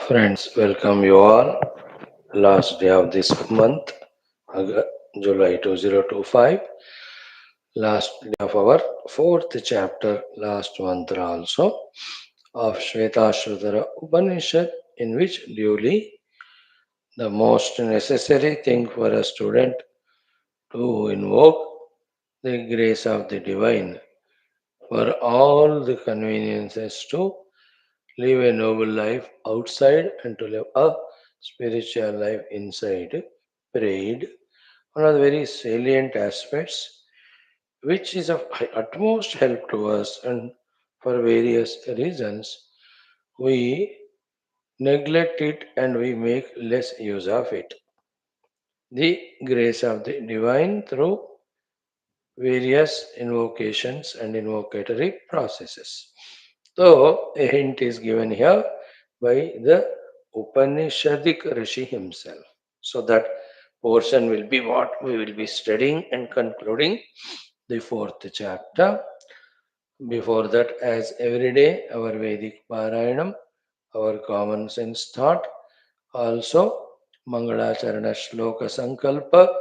Friends, welcome you all. Last day of this month, July 2025. Last day of our fourth chapter, last mantra also of Shwethashwathara Upanishad, in which duly the most necessary thing for a student to invoke the grace of the divine for all the conveniences to live a noble life outside and to live a spiritual life inside. Prayed one of the very salient aspects which is of utmost help to us, and for various reasons we neglect it and we make less use of it. The grace of the divine through various invocations and invocatory processes. So, a hint is given here by the Upanishadic Rishi himself. So, that portion will be what we will be studying and concluding the fourth chapter. Before that, as every day, our Vedic Parayanam, our common sense thought, also Mangalacharana Shloka Sankalpa,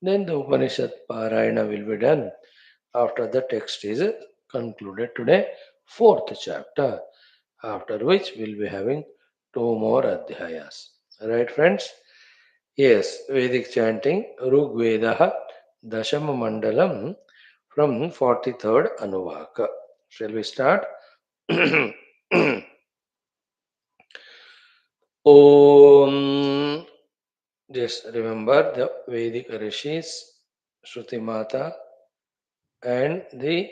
then the Upanishad Parayana will be done after the text is concluded today, fourth chapter, after which we'll be having two more adhyayas. Right, friends? Yes, Vedic chanting, Rug Vedaha Dashama Mandalam from 43rd Anuvaka. Shall we start? Om. Just remember the Vedic rishis, Shruti Mata, and the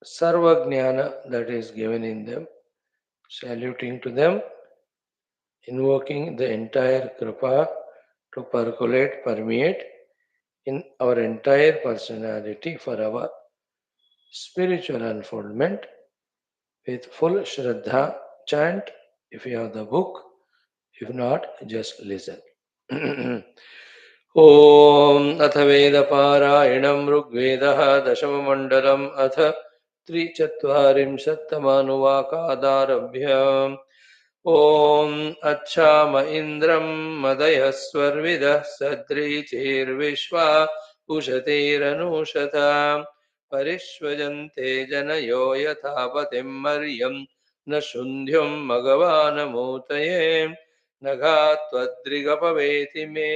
Sarvajnana that is given in them, saluting to them, invoking the entire Kripa to percolate, permeate in our entire personality for our spiritual unfoldment with full Shraddha. Chant if you have the book, if not, just listen. ॐ अथ वेदपारायणं ऋग्वेदः दशममण्डलम् अथ त्रिचत्वारिंशत्तमानुवाकादारभ्य ॐ अच्छाम इन्द्रं मदयस्वर्विदः सद्रीचैर्विश्वा उशतीरनुशता परिष्वजन्ते जनयो यथा पतिं मर्यं न शुन्ध्युं मघवानमूतये नघात्वद्रिगपवेति मे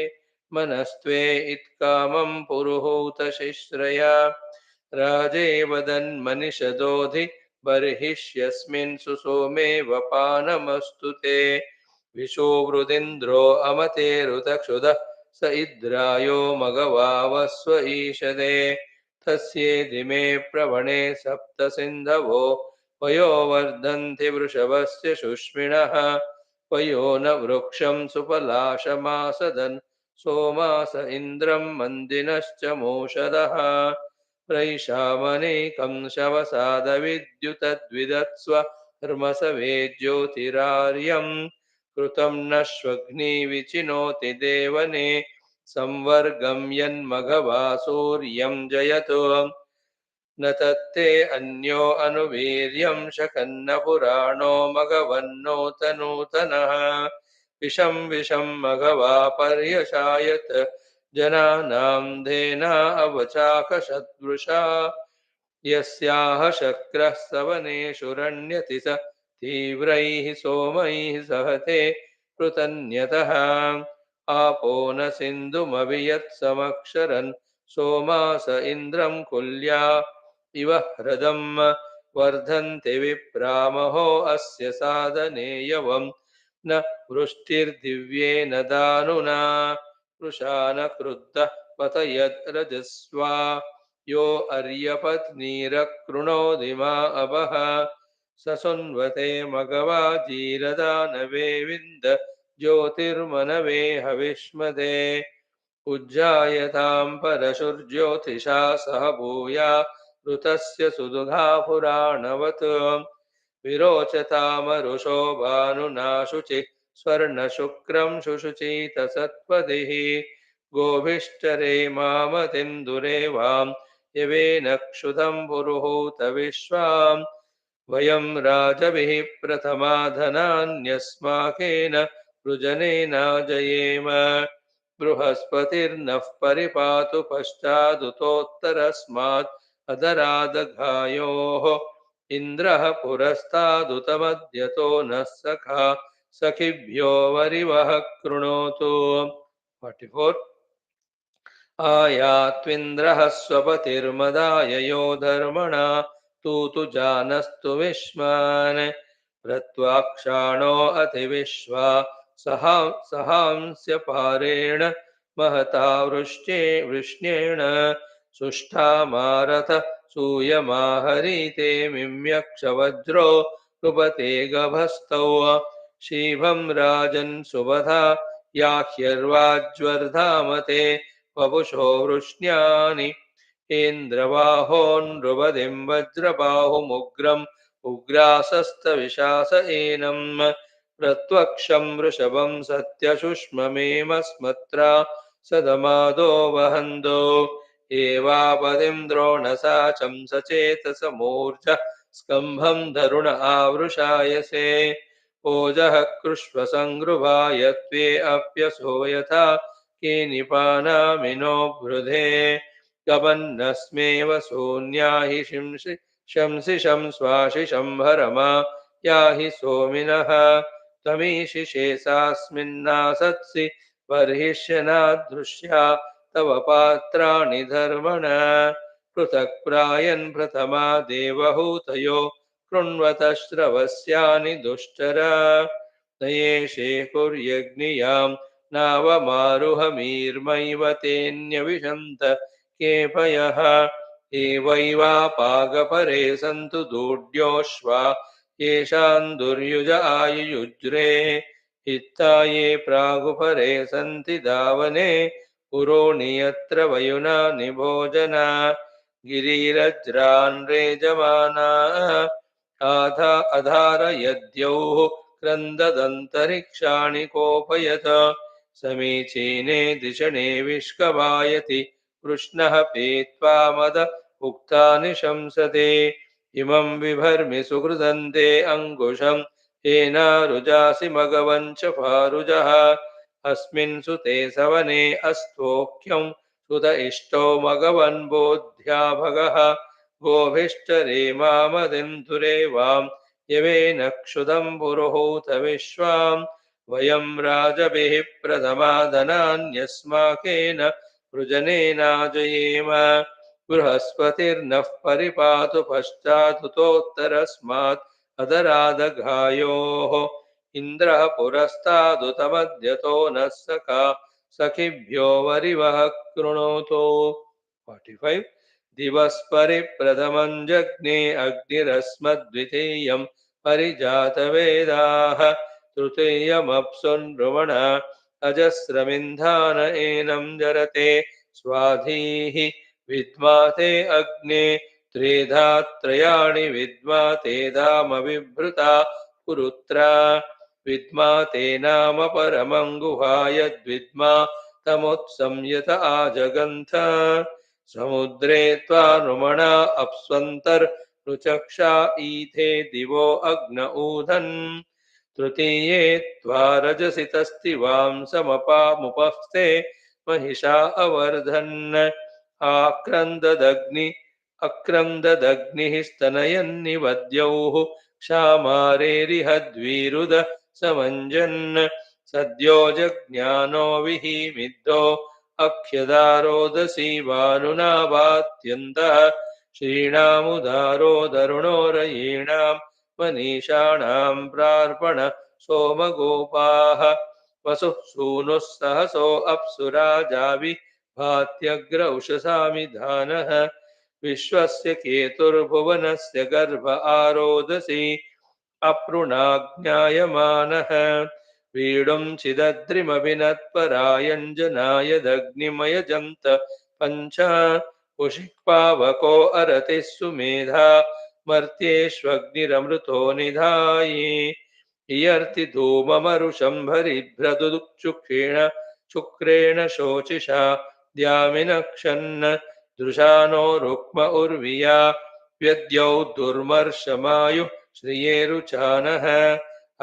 मनस्त्वे इत्कामं पुरुहूतशिश्रया राजे वदन्मनिषदोधि बर्हिष्यस्मिन् सुसोमे वपानमस्तु ते विशोवृदिन्द्रो अमतेरुतक्षुदः स इद्रायो मघवावस्व ईषदे तस्येदिमे प्रवणे सप्त सिन्धवो वयो वर्धन्ति वृषभस्य शुष्मिणः वयो न वृक्षं सुपलाशमासदन् सोमास इन्द्रं मन्दिनश्च मोषधः प्रैषामनेकं शवसादविद्युतद्विदत्स्व धर्मसवे ज्योतिरार्यं कृतं नश्वग्निविचिनोति देवने संवर्गं यन्मघवा सूर्यं जयतु न तत्ते अन्यो अनुवीर्यं शकन्न पुराणो मघवन्नोतनूतनः विषं विषं मघवा पर्यशायत् जनानां धेना अवचाकशद्वृषा यस्याह शक्रः सवनेषु रण्यति स तीव्रैः सोमैः सहते पृतन्यतः आपो न सिन्धुमभियत्समक्षरन् सोमास इन्द्रं कुल्या इव ह्रदम् वर्धन्ति विप्रामहो अस्य साधने यवम् न वृष्टिर्दिव्येन दानुना वृषा न क्रुद्धः पतयद्रजस्वा यो अर्यपत्नीरकृणोदिमा अभः स सुन्वते मघवा जीरदानवे विन्द ज्योतिर्मनवे हविष्मदे उज्जायतां परशुर्ज्योतिषा सह भूया ऋतस्य सुदुघा पुराणवत् विरोचतामरुषो भानुना शुचिः स्वर्णशुक्रं शुशुचीत सत्पदिः गोभिष्टरे मामतिन्दुरे वां यवेन क्षुधं पुरुहूत विश्वां वयं राजभिः प्रथमा धनान्यस्माकेन वृजनेनाजयेम बृहस्पतिर्नः परिपातु पश्चादुतोत्तरस्मात् अदरादघायोः इन्द्रः पुरस्तादुतमद्यतो नः सखा सखिभ्यो वरिवः कृणोतु 44 आयात्विन्द्रः स्वपतिर्मदाय यो धर्मणा तूतु जानस्तु विश्वान् रत्वाक्षाणो अतिविश्वा सहांस्य पारेण महता वृष्ण्येण सुष्ठामारथ सूयमाहरीते मिम्यक्षवज्रो नृपते गभस्तौ शीभं राजन् सुबधा याह्यर्वाज्वर्धामते वपुषो वृष्ण्यानि इन्द्रबाहोन्नृपतिं वज्रबाहुमुग्रम् उग्रासस्तविशास एनम् प्रत्वक्षं वृषभं सत्यशुष्ममेमस्मत्रा सदमादो वहन्तो एवापदिं द्रोणसाचं सचेतसमूर्ज स्कम्भं धरुण आवृषायसे ओजः कृष्वसङ्गृभाय त्वे अप्यसो यथा केनिपानामिनो वृधे गमन्नस्मेव शून्याहि शंसिषं स्वाशिषं भरमा याहि सोमिनः त्वमीशि शेषास्मिन्नासत्सि बर्हिष्यनादृश्या तव पात्राणि धर्मण पृथक् प्रायन् प्रथमा देवहूतयो कृण्वत श्रवस्यानि दुश्चर न येषे कुर्यग्नियाम् नावमारुहमीर्मैव तेऽन्यविशन्त केपयः एवैवापागपरे सन्तु दूढ्योऽश्वा येषाम् दुर्युज आयुयुज्रे हित्ता ये प्रागुपरे सन्ति दावने पुरोणि यत्र वयुना निभोजना गिरिरज्रान् रेजमाना अधारयद्यौः क्रन्ददन्तरिक्षाणि कोपयत समीचीने दिशणे विष्कवायति कृष्णः पीत्वा मद उक्तानि शंसते इमं बिभर्मि सुकृदन्ते अङ्कुशम् येनारुजासि मघवञ्च फारुजः अस्मिन् सुते सवने अस्तोख्यं सुत इष्टो मघवन् बोध्या भगः गोभिश्चरे मामदिन्धुरे वां यवेन क्षुदं पुरुहूत विश्वाम् वयं राजभिः प्रथमा धनान्यस्माकेन वृजनेनाजयेम बृहस्पतिर्नः परिपातु पश्चादुतोत्तरस्मात् अदरादघायोः इन्द्रः पुरस्तादुतमद्यतो नः सखा सखिभ्यो वरिवः कृणोतु 45 दिवस्परिप्रथमं जज्ञे अग्निरस्मद्वितीयं परिजातवेदाः तृतीयमप्सुन्भ्रमण अजस्रमिन्धान एनं जरते स्वाधीः विद्माते अग्ने त्रेधा त्रयाणि विद्माते धाम बिभृता पुरुत्रा विद्माते नाम परमं गुहायद्विद्मा तमुत्संयत आजगन्थ समुद्रे त्वा नृमणा अप्स्वन्तर्नुचक्षा ईथे दिवो अग्न ऊधन् तृतीये त्वा रजसि तस्तिवांसमपामुपस्थे महिषा अवर्धन् अक्रन्ददग्निः स्तनयन्निवद्यौः क्षामारेरिहद्वीरुद समञ्जन् सद्यो जज्ञानो विहीमिद्धो अख्यदारोदसी वानुनावात्यन्तः श्रीणामुदारो दरुणो रयीणां मनीषाणां प्रार्पण सोमगोपाः वसुः सूनुः सहसो अप्सुराजावि भात्यग्र उषसामिधानः विश्वस्य केतुर्भुवनस्य गर्भ आरोदसी अपृणाज्ञायमानः वीडुं चिदद्रिमभिनत्परायञ्जनाय दग्निमयजन्त पञ्च उषिक्पावको अरतिः सुमेधा मर्त्येष्वग्निरमृतो निधायि इयर्ति धूममरुशम्भरिभ्रदुचुक्रेण शुक्रेण शोचिषा द्यामिनक्षन् दृशानो रुक्म उर्विया व्यद्यौ दुर्मर्षमायुः श्रियेरुचानः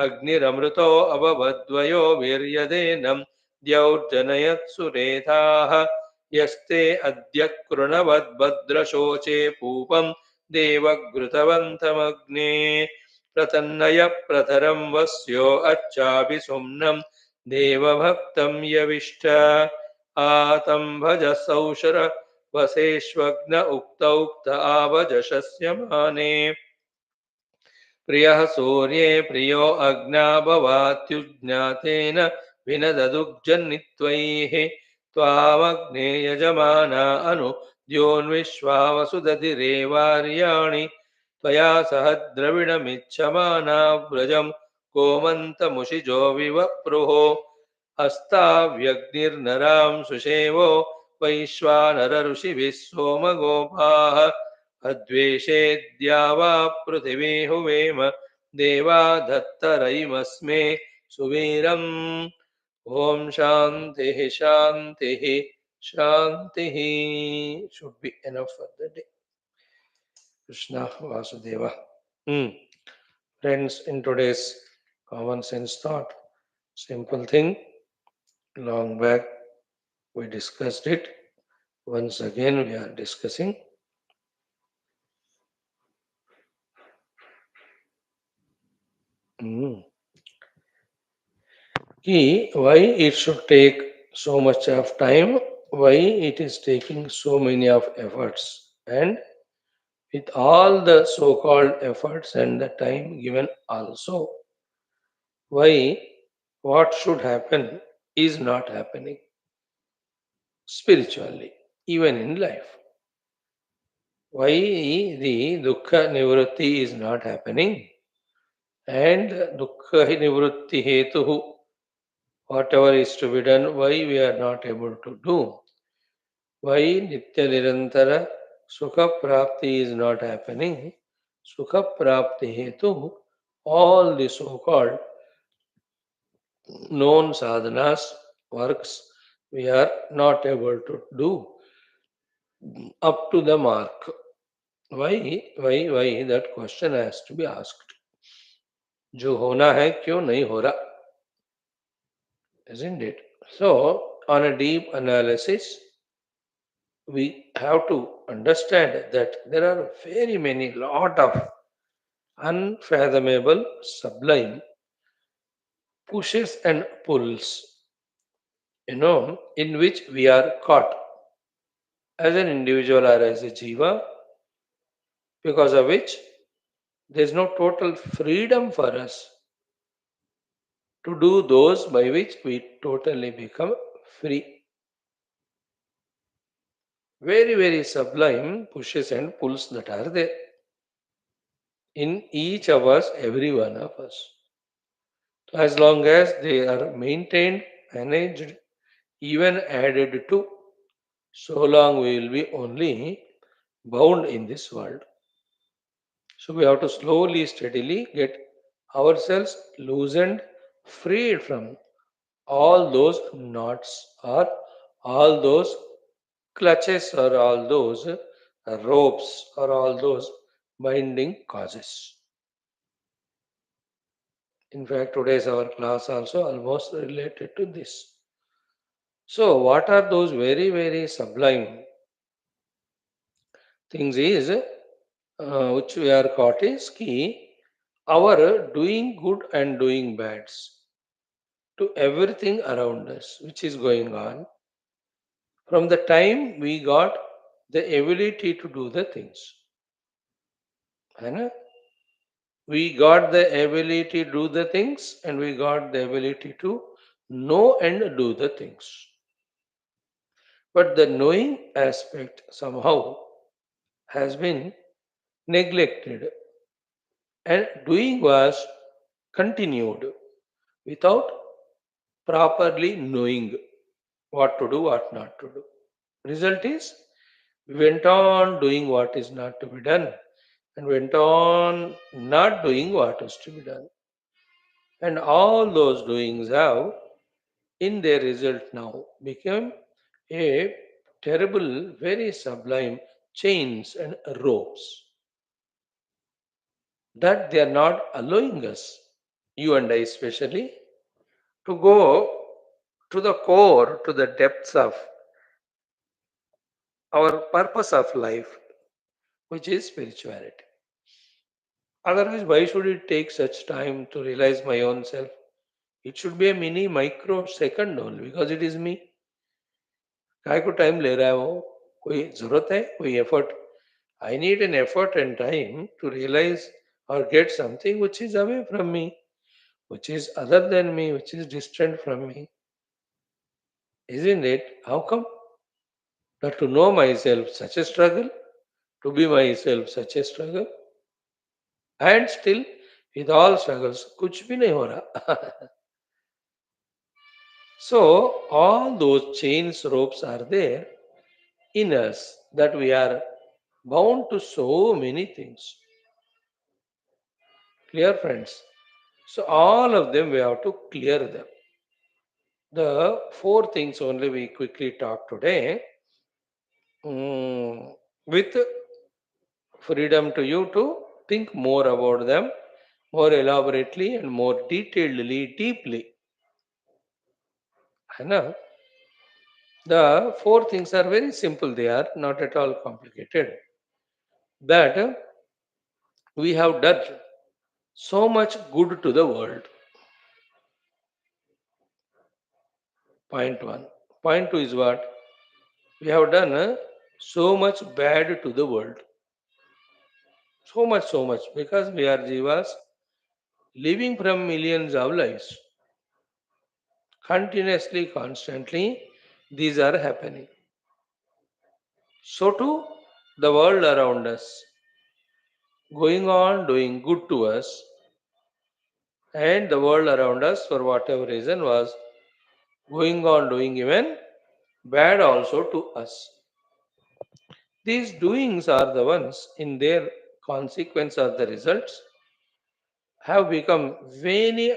अग्निरमृतो अभवद्वयो वीर्यदेनं द्यौर्जनयत्सुरेधाः यस्ते अद्य कृणवद्भद्रशोचे पूपं देवघृतवन्तमग्ने प्रतन्नय प्रतरं वस्यो अच्छाभिसुम्नं देवभक्तं यविष्ट आतं भजसौशर वसेष्वग्न उक्त आवजशस्य माने प्रियः सूर्ये प्रियो अग्नाभवात्युज्ञातेन विनददुग्जनित्वैः त्वामग्ने यजमाना अनु द्योन्विश्वा वसुदधिरेवार्याणि त्वया सह द्रविणमिच्छमाना व्रजं गोमन्तमुषिजो विवप्रुः हस्ताव्यग्निर्नरां सुषेवो वैश्वानरऋषिभिः सोमगोपाः अद्वेषेद्या वा पृथिवी हुवेम देवा दत्तरयिमस्मे सुवीरम् ॐ शान्तिः शान्तिः शान्तिः. Should be enough for the day. Krishna Vasudeva. Friends, in today's common sense thought, simple thing, long back we discussed it. Once again we are discussing. Why it should take so much of time, why it is taking so many of efforts, and with all the so-called efforts and the time given also, why what should happen is not happening spiritually, even in life. Why the dukkha nivritti is not happening, and dukkha nivritti hetu, whatever is to be done, why we are not able to do. Why Nitya Nirantara Sukha Prapti is not happening? Sukha Prapti Hetu, all the so called known sadhanas, works, we are not able to do up to the mark. Why? That question has to be asked. जो होना है क्यों नहीं हो रहा? Isn't it? So, on a deep analysis, we have to understand that there are very many lot of unfathomable, sublime pushes and pulls, in which we are caught as an individual or as a jiva, because of which there is no total freedom for us to do those by which we totally become free. Very, very sublime pushes and pulls that are there in each of us, every one of us. As long as they are maintained, managed, even added to, so long we will be only bound in this world. So we have to slowly, steadily get ourselves loosened, freed from all those knots or all those clutches or all those ropes or all those binding causes. In fact, today's our class also almost related to this. So, what are those very, very sublime things is which we are caught is key our doing good and doing bads to everything around us which is going on from the time we got the ability to do the things. है ना? We got the ability to do the things and we got the ability to know and do the things. But the knowing aspect somehow has been neglected and doing was continued without properly knowing what to do, what not to do. Result is we went on doing what is not to be done and went on not doing what is to be done. And all those doings have, in their result now, become a terrible, very sublime chains and ropes. that they are not allowing us, you and I especially, to go to the core, to the depths of our purpose of life, which is spirituality. Otherwise, why should it take such time to realize my own self? It should be a mini microsecond only because it is me. काय को time ले रहा है वो कोई जरूरत है कोई effort I need an effort and time to realise or get something which is away from me, which is other than me, which is distant from me. Isn't it? How come? That to know myself such a struggle, to be myself such a struggle, and still with all struggles, कुछ भी नहीं हो रहा. So all those chains, ropes are there in us that we are bound to so many things. Clear, friends? So all of them we have to clear them. The four things only we quickly talk today, with freedom to you to think more about them, more elaborately and more detailedly, deeply. I know the four things are very simple. They are not at all complicated. That we have done so much good to the world. Point one. Point two is what? We have done so much bad to the world. So much, because we are jivas living from millions of lives. Continuously, constantly, these are happening. So too, the world around us, going on doing good to us, and the world around us, for whatever reason, was going on doing even bad also to us. These doings are the ones, in their consequence or the results, have become very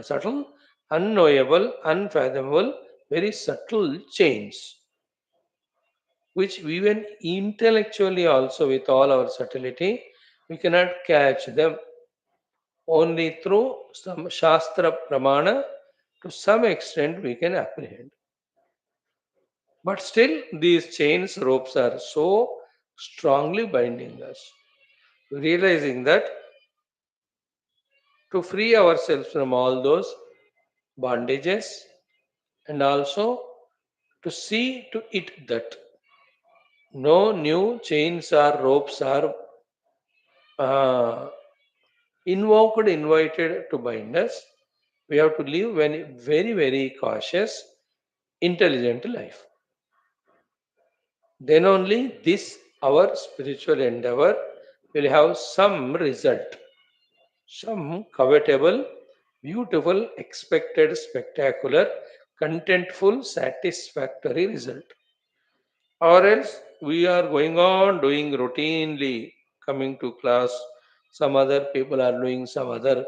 subtle, unknowable, unfathomable, very subtle change, which even intellectually also with all our subtlety, we cannot catch them. Only through some Shastra Pramana, to some extent, we can apprehend. But still, these chains, ropes are so strongly binding us. Realizing that to free ourselves from all those bondages, and also to see to it that no new chains or ropes are uh, invoked, invited to bind us. We have to live very, very cautious, intelligent life. Then only this, our spiritual endeavor, will have some result, some covetable, beautiful, expected, spectacular, contentful, satisfactory result. Or else we are going on doing routinely, coming to class, some other people are doing some other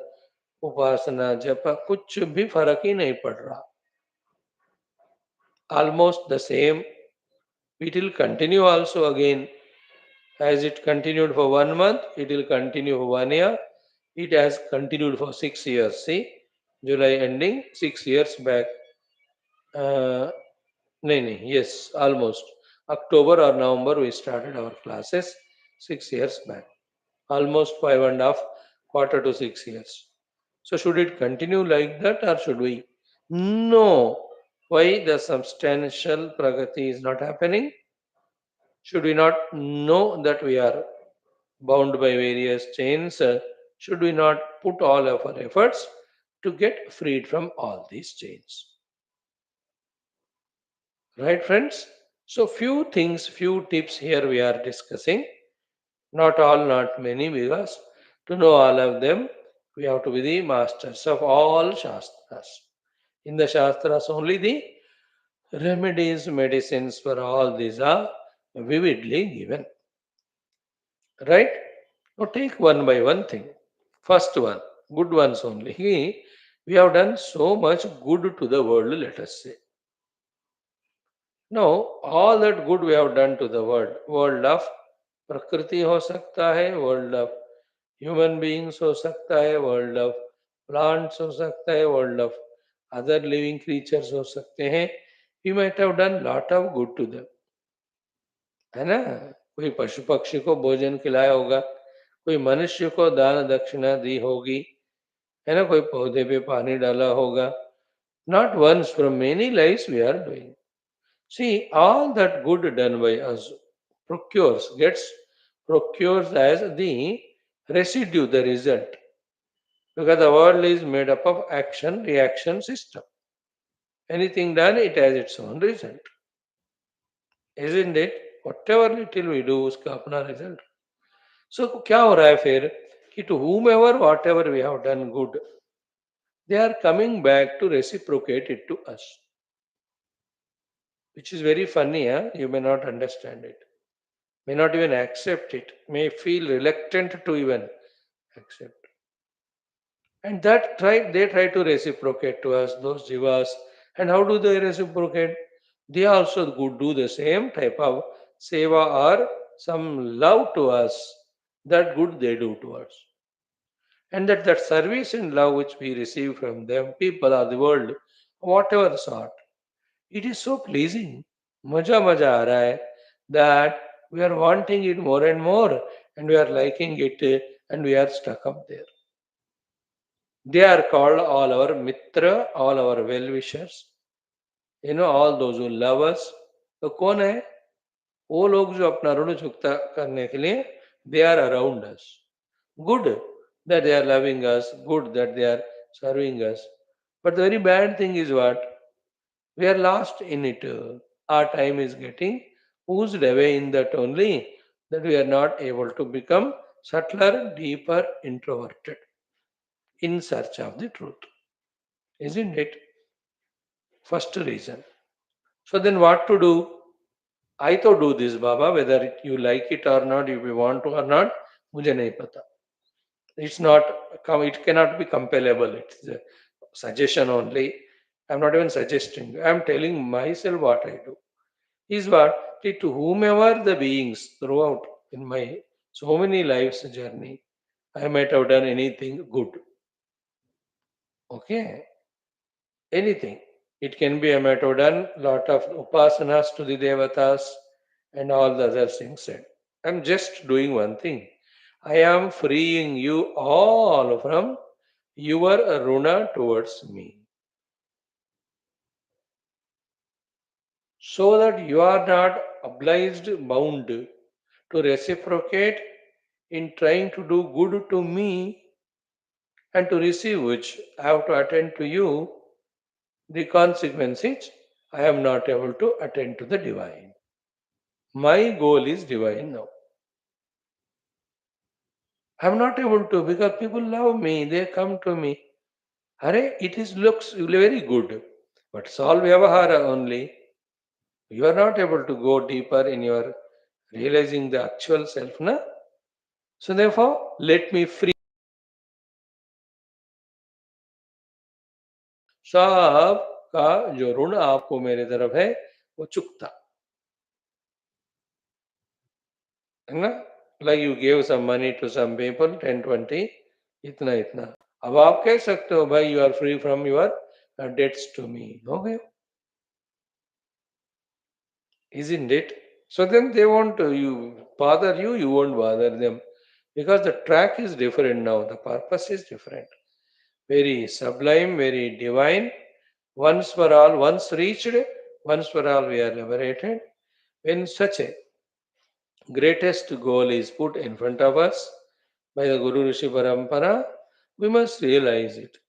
upasana, japa, कुछ भी फर्क ही नहीं पड़ रहा. Almost the same. It will continue also again. As it continued for 1 month, it will continue for 1 year. It has continued for 6 years. See, July ending, 6 years back. Uh, yes, almost. October or November, we started our classes 6 years back. Almost 5.5, quarter to 6 years. So, should it continue like that or should we? No. Why the substantial pragati is not happening? Should we not know that we are bound by various chains? Should we not put all of our efforts to get freed from all these chains? Right, friends? So, few things, few tips here we are discussing. Not all, not many, because to know all of them, we have to be the masters of all Shastras. In the Shastras, only the remedies, medicines for all these are vividly given. Right? Now, take one by one thing. First one, good ones only. We have done so much good to the world, let us say. Now, all that good we have done to the world of Prakriti ho sakta hai, world of human beings हो सकता है, world of plants हो सकता है, world of other living creatures हो सकते हैं. We might have done lot of good to them, है ना. कोई पशु पक्षी को भोजन खिलाया होगा, कोई मनुष्य को दान दक्षिणा दी होगी, है ना. कोई पौधे पे पानी डाला होगा. Not once, from many lives we are doing. See, all that good done by us gets procures as the residue, the result. Because the world is made up of action reaction system. Anything done, it has its own result. Isn't it? Whatever little we do, उसका अपना result. So क्या हो रहा है फिर कि to whomever whatever we have done good, they are coming back to reciprocate it to us. Which is very funny, huh? You may not understand it. May not even accept it, may feel reluctant to even accept. And they try to reciprocate to us, those jivas. And how do they reciprocate? They also do the same type of seva or some love to us, that good they do to us. And that service and love which we receive from them, people or the world, whatever sort, it is so pleasing. Maja maja aa raha hai that we are wanting it more and more, and we are liking it, and we are stuck up there. They are called all our mitra, all our well wishers. All those who love us. तो कौन है? वो लोग जो अपना ऋण चुकता करने के लिए they are around us. Good that they are loving us. Good that they are serving us. But the very bad thing is what? We are lost in it. Our time is getting oozed away in that only, that we are not able to become subtler, deeper, introverted in search of the truth. Isn't it? First reason. So then what to do? I to do this, Baba, whether you like it or not, if you want to or not, मुझे नहीं पता. It's not, it cannot be compellable. It's a suggestion only. I'm not even suggesting. I'm telling myself what I do. Is what? To whomever the beings throughout in my so many lives journey, I might have done anything good. Okay? Anything. It can be I might have done lot of upasanas to the devatas and all the other things said. I'm just doing one thing. I am freeing you all from your runa towards me, so that you are not obliged, bound to reciprocate in trying to do good to me, and to receive which I have to attend to you. The consequence is I am not able to attend to the divine. My goal is divine now. I am not able to because people love me, they come to me. Hare, it is looks very good, but solve vyavahara only. You are not able to go deeper in your realizing the actual self, na? So therefore, let me free. सब का जो ऋण आपको मेरे तरफ है वो चुकता है ना. Like you give some money to some people 10-20, इतना इतना. अब आप कह सकते हो भाई you are free from your debts to me. हो गए. Isn't it? So then they won't you bother you, you won't bother them, because the track is different now, the purpose is different. Very sublime, very divine. Once for all, once reached, once for all we are liberated. When such a greatest goal is put in front of us by the Guru Rishi Parampara, we must realize it.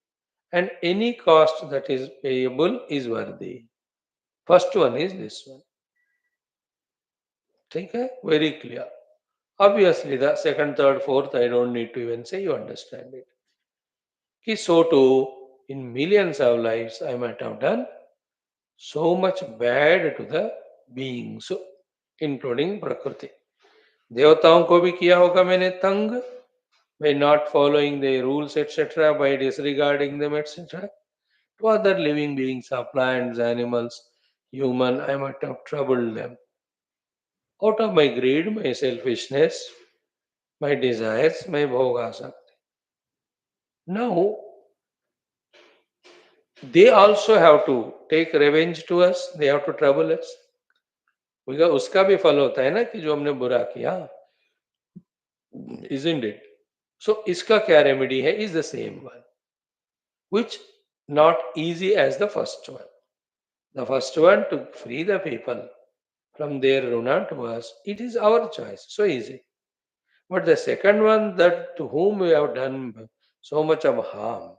And any cost that is payable is worthy. First one is this one. ठीक है? Very clear. Obviously, the second, third, fourth, I don't need to even say, you understand it. So too, in millions of lives, I might have done so much bad to the beings, including Prakriti. देवताओं को भी किया होगा मैंने तंग, by not following the rules, etc., by disregarding them, etc. To other living beings, of plants, animals, human, I might have troubled them. Out of my greed, my selfishness, my desires, my bhogasakti. Now, they also have to take revenge to us, they have to trouble us. Because उसका भी फल होता है ना कि जो हमने बुरा किया, isn't it? So इसका क्या रेमेडी है? Is the same one, which not easy as the first one. The first one to free the people from their runa to us, it is our choice, so easy. But the second one, that to whom we have done so much of harm,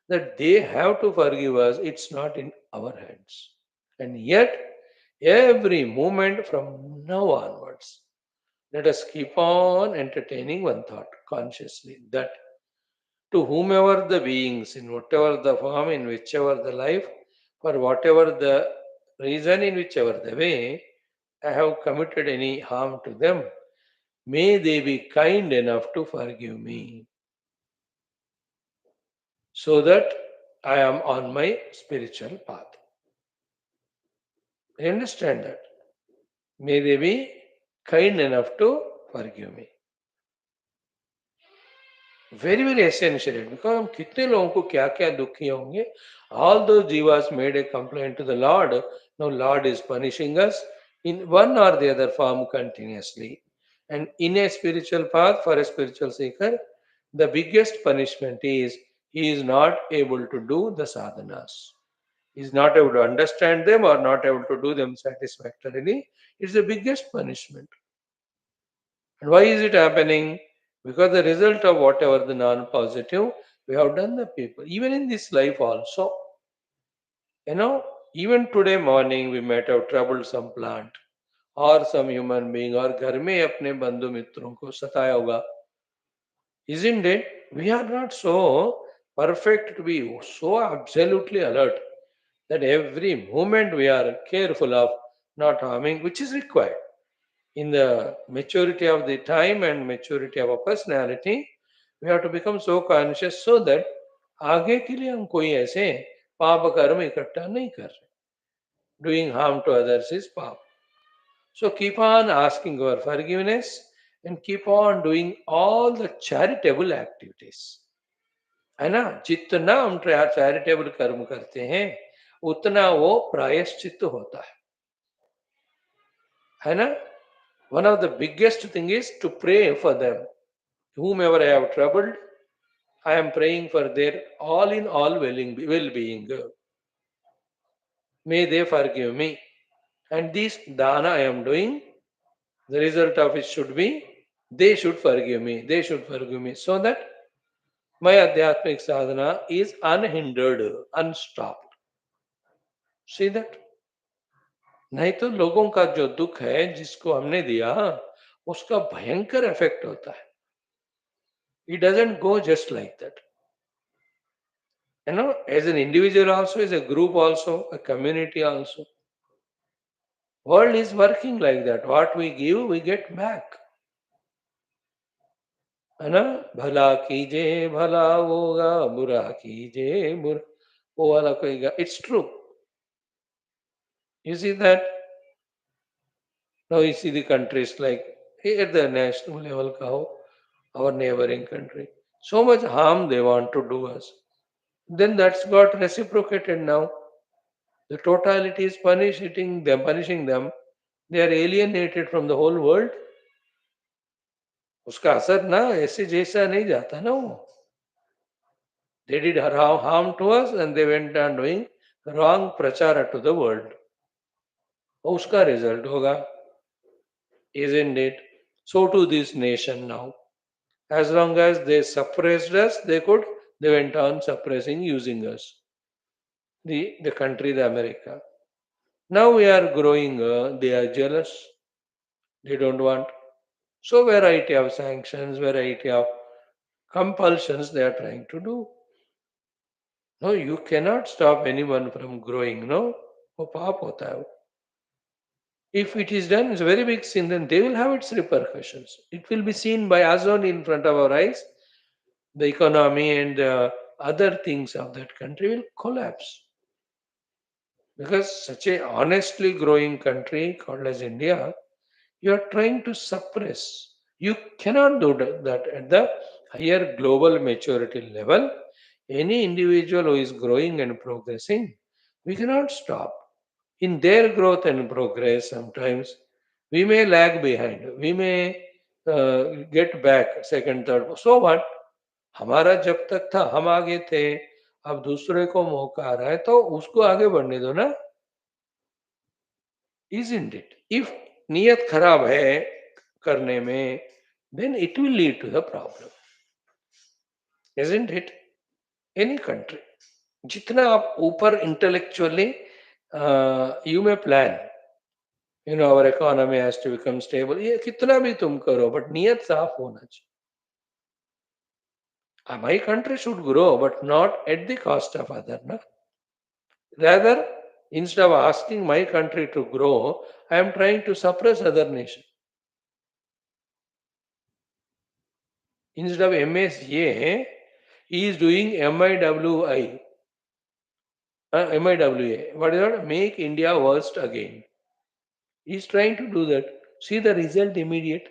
that they have to forgive us, it's not in our hands. And yet, every moment from now onwards, let us keep on entertaining one thought consciously that to whomever the beings, in whatever the form, in whichever the life, for whatever the reason, in whichever the way, I have committed any harm to them, may they be kind enough to forgive me so that I am on my spiritual path. I understand that. May they be kind enough to forgive me. Very, very essential. Because हम कितने लोगों को क्या क्या दुख किए होंगे. All those jivas made a complaint to the Lord. Now Lord is punishing us in one or the other form continuously. And in a spiritual path, for a spiritual seeker, the biggest punishment is he is not able to do the sadhanas. He is not able to understand them or not able to do them satisfactorily. It's the biggest punishment. And why is it happening? Because the result of whatever the non-positive we have done the people. Even in this life also, you know, even today morning we might have troubled some plant or some human being or घर में अपने बंधु मित्रों को सताया होगा. Isn't it? We are not so perfect to be so absolutely alert that every moment we are careful of not harming, which is required. In the maturity of the time and maturity of a personality, we have to become so conscious so that आगे के लिए हम कोई ऐसे पाप कर्म इकट्ठा नहीं कर रहे. Doing harm to others is पाप. So keep on asking for forgiveness and keep on doing all the charitable activities. है ना? जितना हम चैरिटेबल कर्म करते हैं उतना वो प्रायश्चित होता है ना? One of the biggest thing is to pray for them. Whomever I have troubled, I am praying for their all in all well-being. May they forgive me. And this dana I am doing, the result of it should be they should forgive me. They should forgive me. So that my adhyatmic sadhana is unhindered, unstopped. See that? नहीं तो लोगों का जो दुख है जिसको हमने दिया उसका भयंकर इफेक्ट होता है. It doesn't go just like that. As an individual also, as a group also, a community also. World is working like that. What we give, we get back. है ना? भला कीजे भला होगा, बुरा कीजे बुरा वो वाला कहेगा. It's true. You see that? Now you see the countries like here the national level ka ho, our neighboring country. So much harm they want to do us. Then that's got reciprocated now. The totality is punishing them. They are alienated from the whole world. उसका असर ना ऐसे जैसा नहीं जाता ना वो. They did harm to us and they went on doing wrong prachara to the world. उसका result होगा, isn't it? So to this nation now. As long as they suppressed us, they went on suppressing, using us. The country, the America. Now we are growing, they are jealous. They don't want. So variety of sanctions, variety of compulsions they are trying to do. No, you cannot stop anyone from growing, no? वो पाप होता है वो. If it is done, it's a very big sin, then they will have its repercussions. It will be seen by us only in front of our eyes. The economy and other things of that country will collapse. Because such a honestly growing country called as India, you are trying to suppress. You cannot do that at the higher global maturity level. Any individual who is growing and progressing, we cannot stop. In their growth and progress, sometimes we may lag behind. We may get back second, third. So what? हमारा जब तक था हम आगे थे. अब दूसरे को मौका आ रहा है तो उसको आगे बढ़ने दो ना. Isn't it? If नियत खराब है करने में, then it will lead to the problem. Isn't it? Any country. जितना आप ऊपर intellectually you may plan, our economy has to become stable. ये कितना भी तुम करो, but नियत साफ होना चाहिए. My country should grow, but not at the cost of other. Na? Rather, instead of asking my country to grow, I am trying to suppress other nations. Instead of MSA, he is doing MIWI. MIWA. What is that? Make India worst again. He is trying to do that. See the result immediate.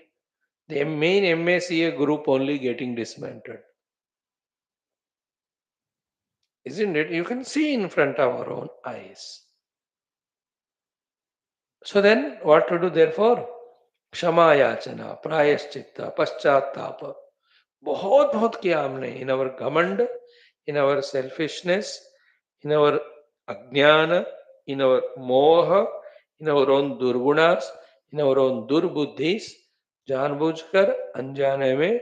The main MSCA group only getting dismantled. Isn't it? You can see in front of our own eyes. So then, what to do therefore? क्षमा याचना, प्रायश्चित्त, पश्चाताप. बहुत बहुत किया हमने in our घमंड, in our selfishness, in our अज्ञान, in our मोह, in our own दुर्गुणास, in our own दुर्बुद्धिस, जानबूझकर अनजाने में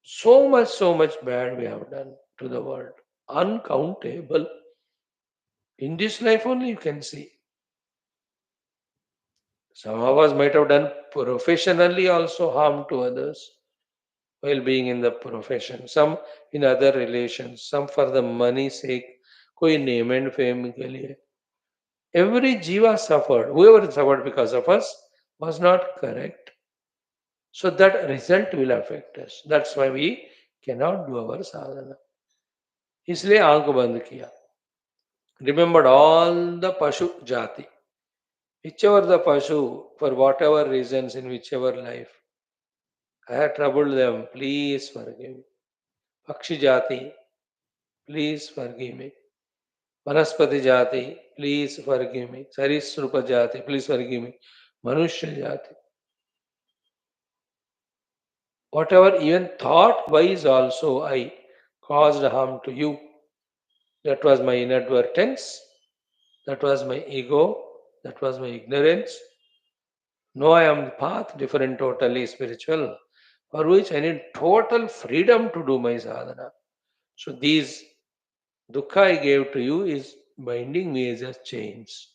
so much bad we have done to the world. Uncountable. In this life only you can see. Some of us might have done professionally also harm to others while being in the profession. Some in other relations. Some for the money sake. कोई name and fame के लिए. Every jiva suffered. Whoever suffered because of us was not correct. So that result will affect us. That's why we cannot do our sadhana. इसलिए आंख बंद किया. Remembered all the Pashu Jati. Whichever the Pashu, for whatever reasons in whichever life, I have troubled them, please forgive me. Pakshi Jati, please forgive me. Vanaspati Jati, please forgive me. Sarisrupa Jati, please forgive me. Manushya Jati. Whatever even thought wise also I caused harm to you. That was my inadvertence. That was my ego. That was my ignorance. No, I am the path, different, totally spiritual, for which I need total freedom to do my sadhana. So these dukkha I gave to you is binding me as a chains.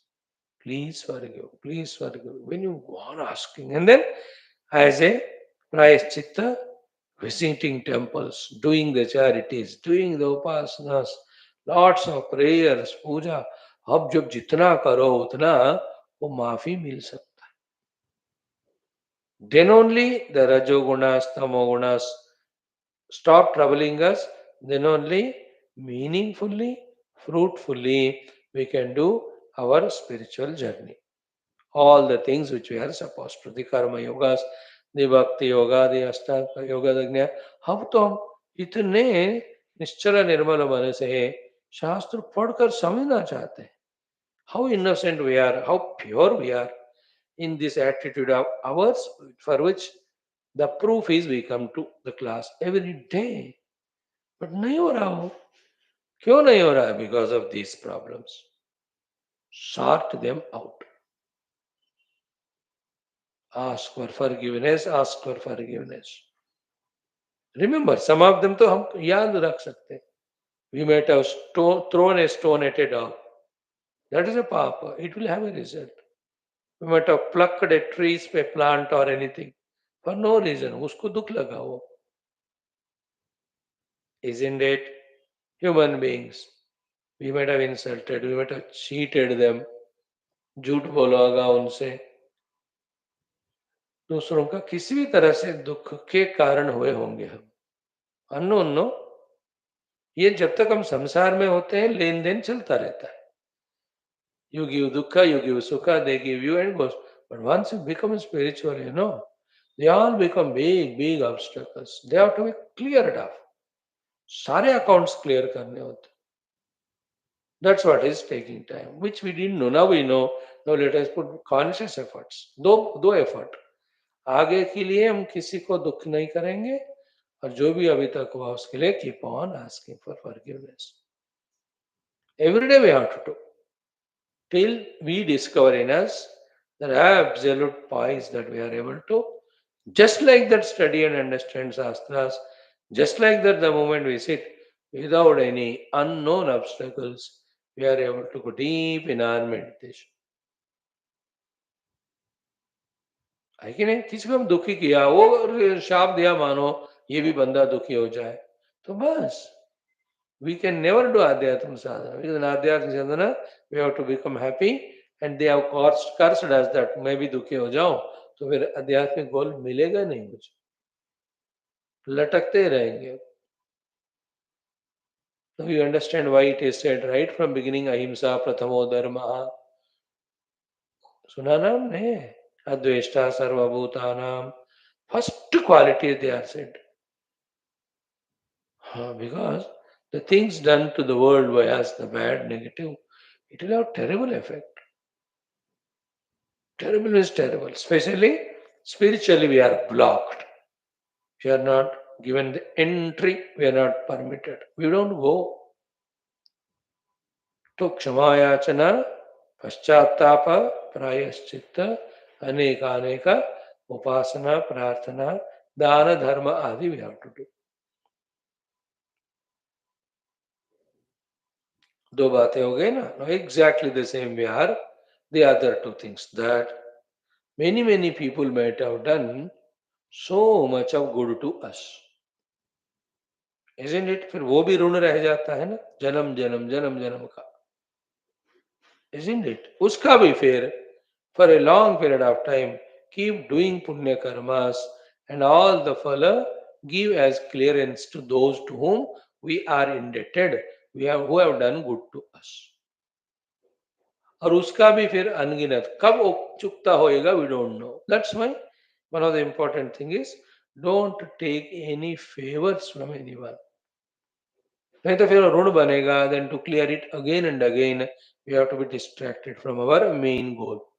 Please forgive, please forgive. When you go on asking, and then as a prayaschitta, visiting temples, doing the charities, doing the upasanas, lots of prayers, puja. अब जब जितना करो उतना वो माफी मिल सकती. Then only the rajogunas, tamogunas stop troubling us. Then only meaningfully, fruitfully, we can do our spiritual journey. All the things which we are supposed to. The karma yogas, the bhakti yoga, the ashtanga yoga, the ज्ञान. अब तो हम इतने निश्चल निर्मल मन से शास्त्र पढ़कर समझना चाहते हैं. How innocent we are, how pure we are in this attitude of ours, for which the proof is we come to the class every day. But नहीं हो रहा हो. क्यों नहीं हो रहा है? Because of these problems. Sort them out. Ask for forgiveness, ask for forgiveness. Remember, some of them तो हम याद रख सकते हैं. We might have thrown a stone at a dog. That is a papa. It will have a result. We might have plucked a tree, a plant or anything for no reason. उसको दुख लगा वो. Isn't it? Human beings. We might have insulted, we might have cheated them. झूठ बोला होगा उनसे. दूसरों का किसी भी तरह से दुख के कारण हुए होंगे हम. Unknown no. ये जब तक हम संसार में होते हैं लेन देन चलता रहता है. You give dukkha, you give sukha, they give you and goes. But once you become spiritual, They all become big obstacles. They have to be cleared off. सारे accounts clear करने होते. That's what is taking time, which we didn't know. Now we know. Now let us put conscious efforts. दो effort. आगे के लिए हम किसी को दुख नहीं करेंगे और जो भी अभी तक हुआ उसके लिए keep on asking for forgiveness. Every day we have to do till we discover in us that absolute poise that we are able to. Just like that, study and understand Shastras. Just like that, the moment we sit without any unknown obstacles, we are able to go deep in our meditation. है कि नहीं? किसी को हम दुखी किया, वो शाप दिया मानो ये भी बंदा दुखी हो जाए, तो बस we can never do adhyatma sadhana. Because in adhyatma sadhana, we have to become happy, and they have cursed us that मैं भी दुखी हो जाऊं, तो फिर आध्यात्मिक गोल मिलेगा नहीं मुझे, लटकते रहेंगे. Now you understand why it is said right from beginning, ahimsa prathamo dharma. सुना ना हमने? अद्वेष्टा सर्वभूतानाम. First quality they are said. Because the things done to the world by us, the bad, negative, it will have terrible effect. Terrible is terrible. Especially spiritually, we are blocked. We are not given the entry. We are not permitted. We don't go. तो क्षमा याचना, पश्चाताप, प्रायश्चित्त, अनेक उपासना, प्रार्थना, दान धर्म आदि we have to do. दो बातें हो गई ना. Now exactly the same we are the other two things that many people might have done so much of good to us. Isn't it? फिर वो भी ऋण रह जाता है ना, जन्म जन्म जन्म जन्म का. Isn't it? उसका भी फिर for a long period of time keep doing punya karmas, and all the phala give as clearance to those to whom we are indebted, who have done good to us. और उसका भी फिर अनगिनत कब वो चुकता होएगा, we don't know. That's why one of the important thing is don't take any favors from anyone. नहीं तो फिर ऋण बनेगा. Then to clear it again and again, we have to be distracted from our main goal.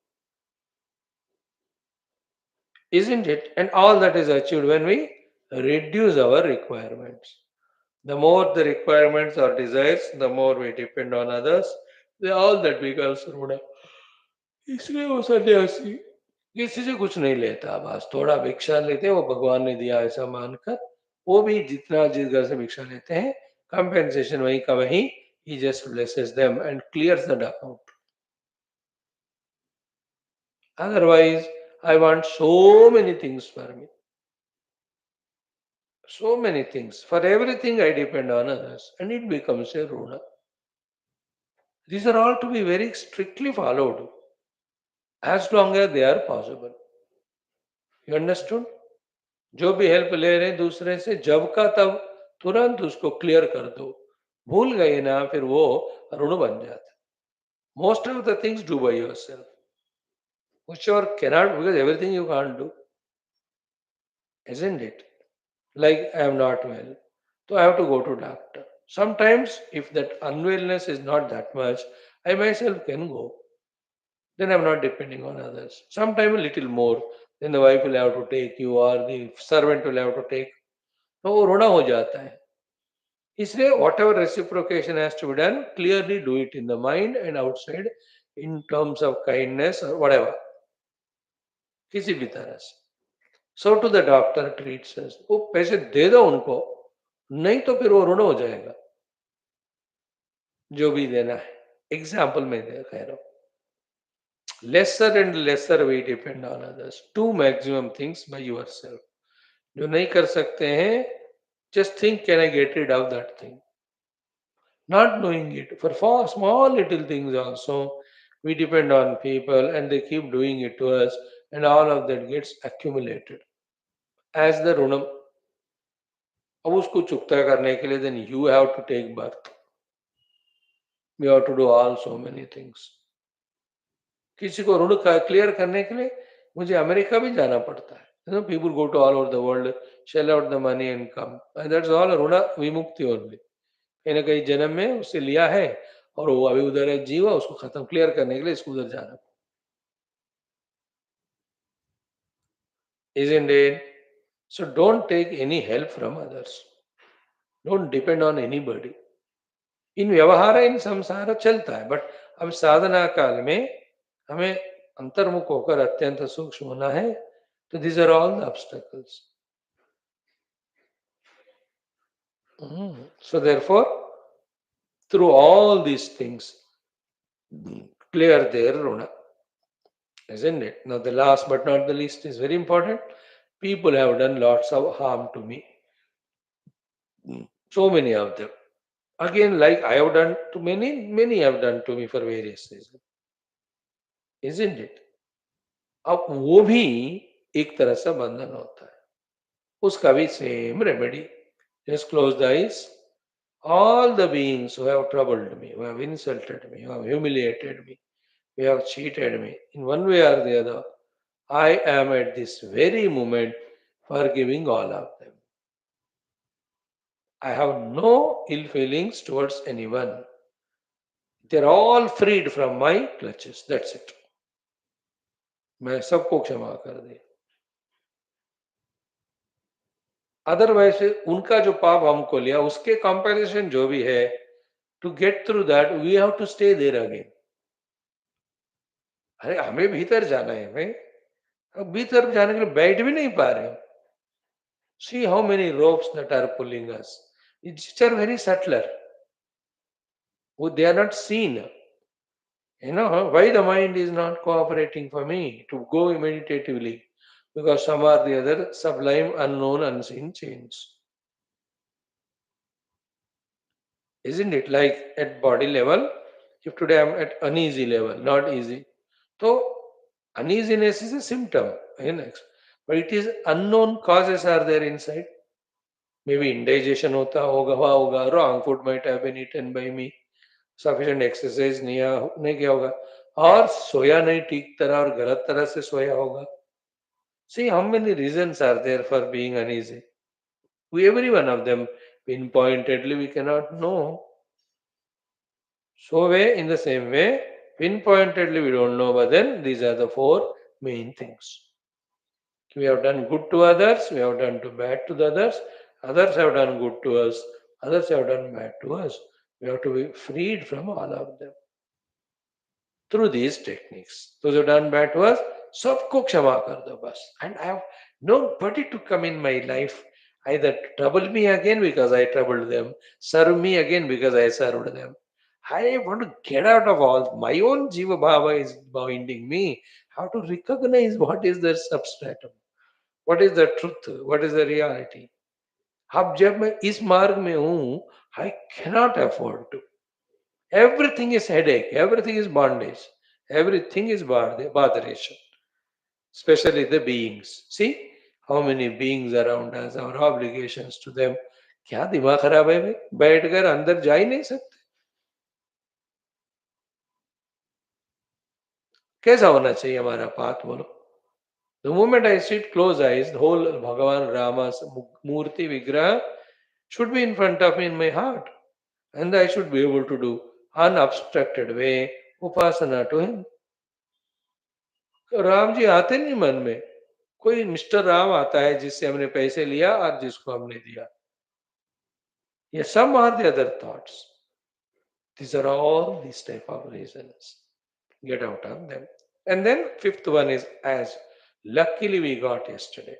Isn't it? And all that is achieved when we reduce our requirements. The more the requirements or desires, the more we depend on others. All that becomes ruda. इसलिए वो सन्यासी किसी से कुछ नहीं लेता, बस थोड़ा भिक्षा लेते हैं, वो भगवान ने दिया ऐसा मानकर. वो भी जितना जिस घर से भिक्षा लेते हैं, कंपेंसेशन वही का वही. He just blesses them and clears the account. Otherwise, I want so many things for me. So many things. For everything I depend on others, and it becomes a runa. These are all to be very strictly followed as long as they are possible. You understood? जो भी help ले रहे हैं दूसरे से, जब का तब तुरंत उसको क्लियर कर दो. भूल गए ना, फिर वो ऋण बन जाता है. Most of the things do by yourself. Whichever cannot, because everything you can't do, isn't it? Like I am not well, so I have to go to doctor. Sometimes, if that unwellness is not that much, I myself can go. Then I'm not depending on others. Sometimes a little more, then the wife will have to take you or the servant will have to take. तो वो रोना हो जाता है. इसलिए whatever reciprocation has to be done, clearly do it in the mind and outside in terms of kindness or whatever. किसी भी तरह से. So to the doctor treats us. वो पैसे दे दो उनको, नहीं तो फिर वो ऋण हो जाएगा. जो भी देना है. एग्जाम्पल में दे कह रहा हूं. Lesser and lesser we depend on others. Do maximum things by yourself. जो नहीं कर सकते हैं, just think, can I get rid of that thing? Not knowing it. For small little things also, we depend on people and they keep doing it to us, and all of that gets accumulated as the runam. अब उसको चुकता करने के लिए then you have to take birth. You have to do all so many things. किसी को ऋण clear करने के लिए मुझे अमेरिका भी जाना पड़ता है. People go to all over the world, shell out the money and come. And that's all Runa Vimukti only. कहीं ना कहीं जन्म में उससे लिया है और वो अभी उधर है जीवा उसको खत्म क्लियर करने के लिए इसको उधर जाना. Isn't it? So don't take any help from others. Don't depend on anybody. इन व्यवहार इन संसार चलता है बट अब साधना काल में हमें अंतर्मुख होकर अत्यंत सूक्ष्म होना है. तो these are all the obstacles. So therefore, through all these things, clear their runa, isn't it? Now the last but not the least is very important. People have done lots of harm to me. So many of them. Again, like I have done to many, many have done to me for various reasons. Isn't it? अब वो भी एक तरह से बंधन होता है. उसका भी same remedy. Just close the eyes. All the beings who have troubled me, who have insulted me, who have humiliated me, who have cheated me, in one way or the other, I am at this very moment forgiving all of them. I have no ill feelings towards anyone. They're all freed from my clutches. That's it. मैं सबको क्षमा कर दिया. Otherwise उनका जो पाप हमको लिया उसके कंपैरिजन जो भी है, to get through that we have to stay there again. अरे हमें भीतर जाना है भाई. अब भीतर जाने के लिए बैठ भी नहीं पा रहे हो. See how many ropes that are pulling us. It's very subtler. They are not seen. Why the mind is not cooperating for me to go meditatively? Because some or the other sublime, unknown, unseen change. Isn't it? Like at body level, if today I'm at uneasy level, not easy. So uneasiness is a symptom, but it is unknown causes are there inside. Maybe indigestion hota hoga, wrong food might have been eaten by me, sufficient exercise नहीं किया होगा, और सोया नहीं ठीक तरह और गलत तरह से सोया होगा. See how many reasons are there for being uneasy. Every one of them pinpointedly we cannot know. So in the same way, pinpointedly we don't know, but then these are the four main things. We have done good to others, we have done bad to the others have done good to us, others have done bad to us. We have to be freed from all of them through these techniques. Those who have done bad to us, सबको क्षमा कर दो बस. And I have nobody to come in my life either to trouble me again because I troubled them, serve me again because I served them. I want to get out of all. My own Jiva Bhava is binding me. How to recognize what is the substratum, what is the truth, what is the reality. अब जब मैं इस मार्ग में हूं, I cannot afford to. Everything is headache, everything is bondage, everything is botheration, especially the beings. See how many beings around us, our obligations to them. क्या दिमाग खराब है भाई? बैठकर अंदर जा ही नहीं सकते. कैसा होना चाहिए हमारा पाथ बोलो? The moment I sit close eyes, the whole Bhagavan Rama's Murti Vigraha should be in front of me in my heart. And I should be able to do unobstructed way upasana to him. Ram ji आते नहीं मन में. कोई mister Ram आता है जिससे हमने पैसे लिया और जिसको हमने दिया. ये some are the other thoughts. These are all these type of reasons. Get out of them. And then fifth one is, as luckily we got yesterday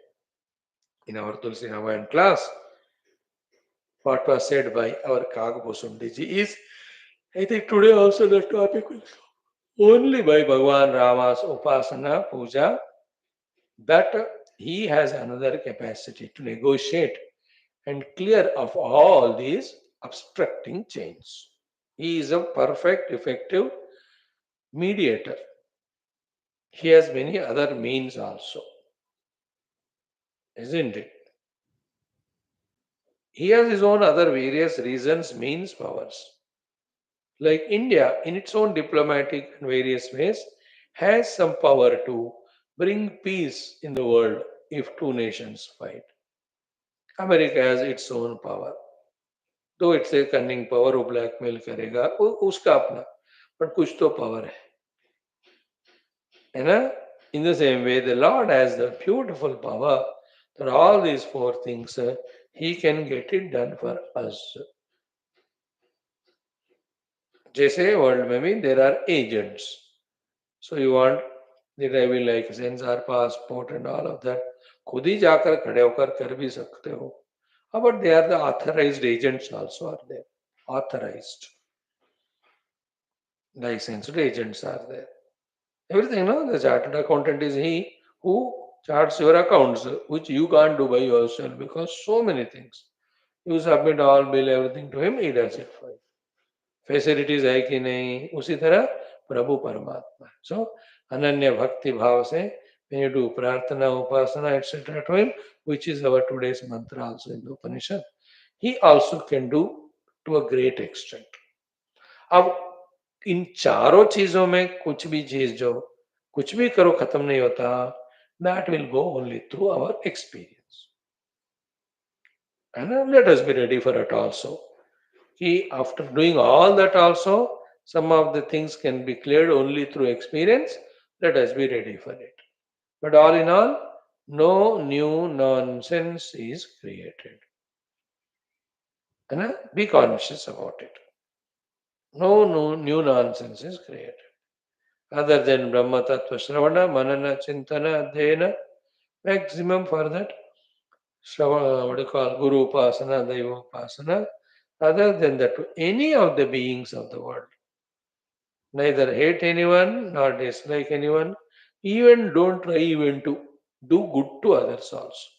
in our Tulsi Ramayan class, what was said by our Kagbosundi ji is, I think today also the topic will only by Bhagavan Rama's Upasana Puja that he has another capacity to negotiate and clear of all these obstructing chains. He is a perfect, effective mediator. He has many other means also, isn't it? He has his own other various reasons, means, powers. Like India, in its own diplomatic and various ways, has some power to bring peace in the world if two nations fight. America has its own power. Though it's a cunning power, वो blackmail करेगा, उसका अपना, but कुछ तो power है ना? In the same way, the Lord has the beautiful power that all these four things, He can get it done for us. जैसे world में भी there are agents. So you want the driving license or passport and all of that. खुद ही जाकर खड़े होकर कर भी सकते हो. But they are the authorized agents also are there. Authorized. Licensed agents are there. Everything, no? The chartered accountant is he who charts your accounts, which you can't do by yourself because so many things. You submit all bill, everything to him, he does it for you. Facilities है कि नहीं, उसी तरह प्रभु परमात्मा. सो अनन्य भक्ति भाव से when you do प्रार्थना उपासना etc. to him, which is our today's mantra also in the Upanishad, he also can do to a great extent. अब इन चारों चीजों में कुछ भी चीज जो कुछ भी करो खत्म नहीं होता. That will go only through our experience. And let us be ready for it also. After doing all that also, some of the things can be cleared only through experience. Let us be ready for it. But all in all, no new nonsense is created. And be conscious about it. No new nonsense is created. Other than Brahma Tattva Shravana, Manana, Chintana, Adhyayana, maximum for that, what do you call Guru Upasana, Daiva Upasana. Other than that, to any of the beings of the world, neither hate anyone nor dislike anyone. Even don't try even to do good to others also.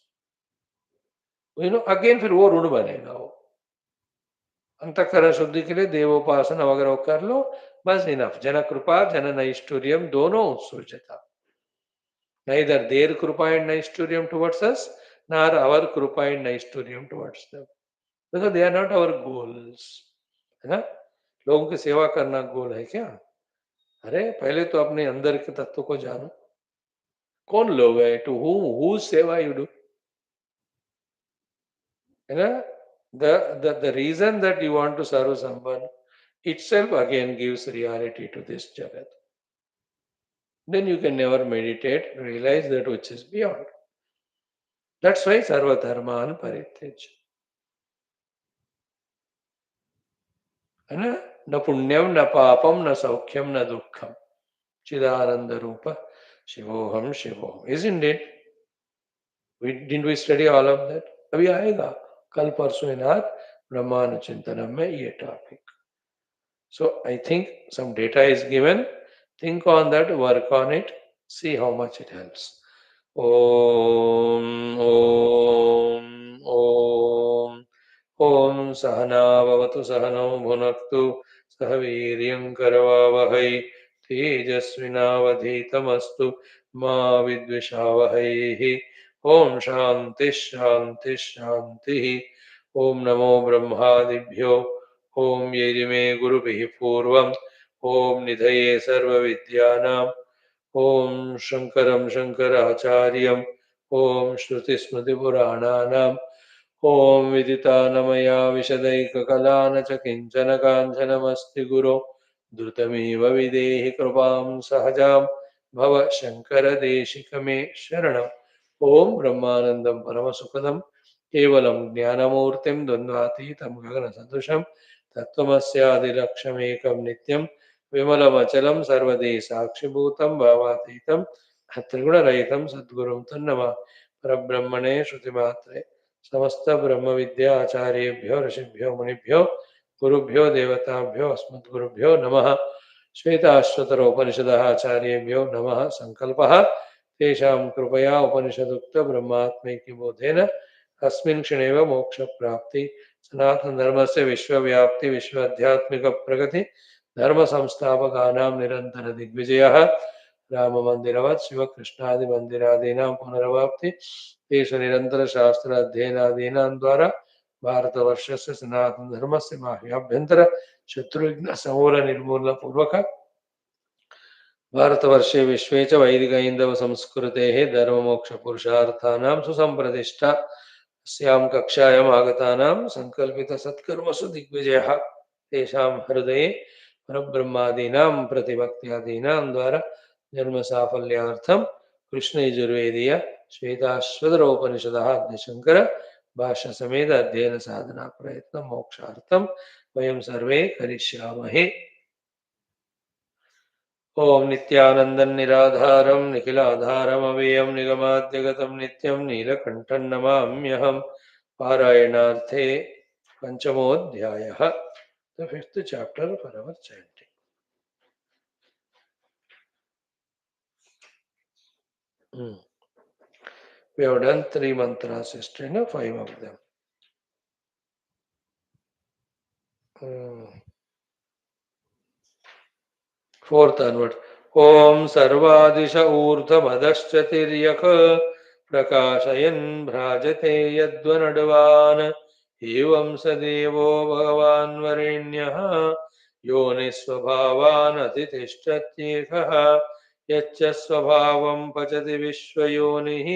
Again फिर वो ऋण बनेगा वो. अंतःकरण शुद्धि के लिए देवोपासना वगैरह कर लो, बस इनफ. जन कृपा जन नैष्ठुर्यम दोनों उत्सृजता. Neither their कृपा and नैष्ठुर्यम towards us, nor our कृपा and नैष्ठुर्यम towards them. Because they are not our goals. है ना? लोगों की सेवा करना गोल है क्या? अरे पहले तो अपने अंदर के तत्व को जानो. कौन लोग है? टू whose सेवा you do? है ना? The reason that you want to serve someone itself again gives reality to this jagat. Then you can never meditate, realize that which is beyond. That's why sarva dharman parityaj. है ना? न पुण्यम न पापम न सौख्यम न दुखम चिदानंद रूप शिवोहम शिवोहम. Isn't it? Didn't we study all of that? अभी आएगा कल परसों इन ब्रह्मांड चिंतनम में ये topic. So I think some data is given. Think on that, work on it, see how much it helps. Om Om Om Om Sahana Bhavatu Sahano Bhunaktu Sahaviryam Karavavahai Tejasvinavadhitamastu Ma Vidvishavahai. Om Shanti Shanti Shanti. Om Namo Brahmadibhyo. ओम यजिमे गुरुभिः पूर्वम् ओम निधये सर्वविद्यानाम् ओम शंकरं शंकराचार्यम् ओम श्रुतिस्मृतिपुराणानाम् ओम विदितानमया विशदैककलान च किञ्चन काञ्चनमस्ति गुरो द्रुतमेव विदेहि कृपां सहजां भव शंकर देशिक मे शरणम्. ओम ब्रह्मानन्दं परमसुखदं केवलं ज्ञानमूर्तिं द्वन्द्वातीतं गगनसदृशं तत्त्वमस्यादिलक्ष्यमेकं नित्यं विमलमचलं सर्वदेश साक्षिभूतं भावातीतं त्रिगुणरहितं सद्गुरुं तन्नमामि. परब्रह्मणे श्रुतिमात्रे समस्त ब्रह्म विद्या आचार्येभ्यो ऋषिभ्यो मुनिभ्यो गुरुभ्यो देवताभ्यो अस्मद्गुरुभ्यो नमः. श्वेताश्वतर उपनिषदः आचार्येभ्यो नमः. संकल्पः तेषां कृपया उपनिषदुक्त ब्रह्मात्मैक्य बोधेन अस्मिन् क्षणेव मोक्ष प्राप्ति सनातन धर्म से विश्वव्याप्ति विश्व आध्यात्मिक प्रगति धर्म संस्थापकानां निरंतर दिग्विजयः. राम मंदिरवत् शिव कृष्णादि मंदिरादीनां पुनरवाप्ति तेषु निरंतर शास्त्र अध्ययनादीनां द्वारा भारतवर्षस्य सनातन धर्मस्य बाह्याभ्यन्तर शत्रुघ्न समूल निर्मूलन पूर्वक भारतवर्षे विश्वे च वैदिक-ऐन्दव-संस्कृतेः धर्ममोक्षपुरुषार्थानां सुसम्प्रतिष्ठा अस्यां कक्षायाम् आगतानां सङ्कल्पितसत्कर्मसु दिग्विजयः तेषां हृदये परब्रह्मादीनां प्रतिभक्त्यादीनां द्वारा जन्मसाफल्यार्थं कृष्णयजुर्वेदीय श्वेताश्वतरोपनिषदः आद्यशङ्कर भाष्यसमेत अध्ययनसाधना प्रयत्नं मोक्षार्थं वयं सर्वे करिष्यामहे। ओम नित्यानन्दं निराधारं निखिलाधारमव्ययं निगमाद्यगतं नित्यं नीलकण्ठं नमाम्यहं। पारायणार्थे पंचमोऽध्यायः, the fifth chapter for our chanting. We have done 3 mantras yesterday, 5 of them. Fourth onward. Om सर्वादिश ऊर्ध्वमदश्च तिर्यक प्रकाशयन् भ्राजते यद्वनड्वान् एवं स देवो भगवान् वरेण्यः यो निःस्वभावान् अतितिष्ठत्येकः यच्च स्वभावं पचति विश्वयोनिः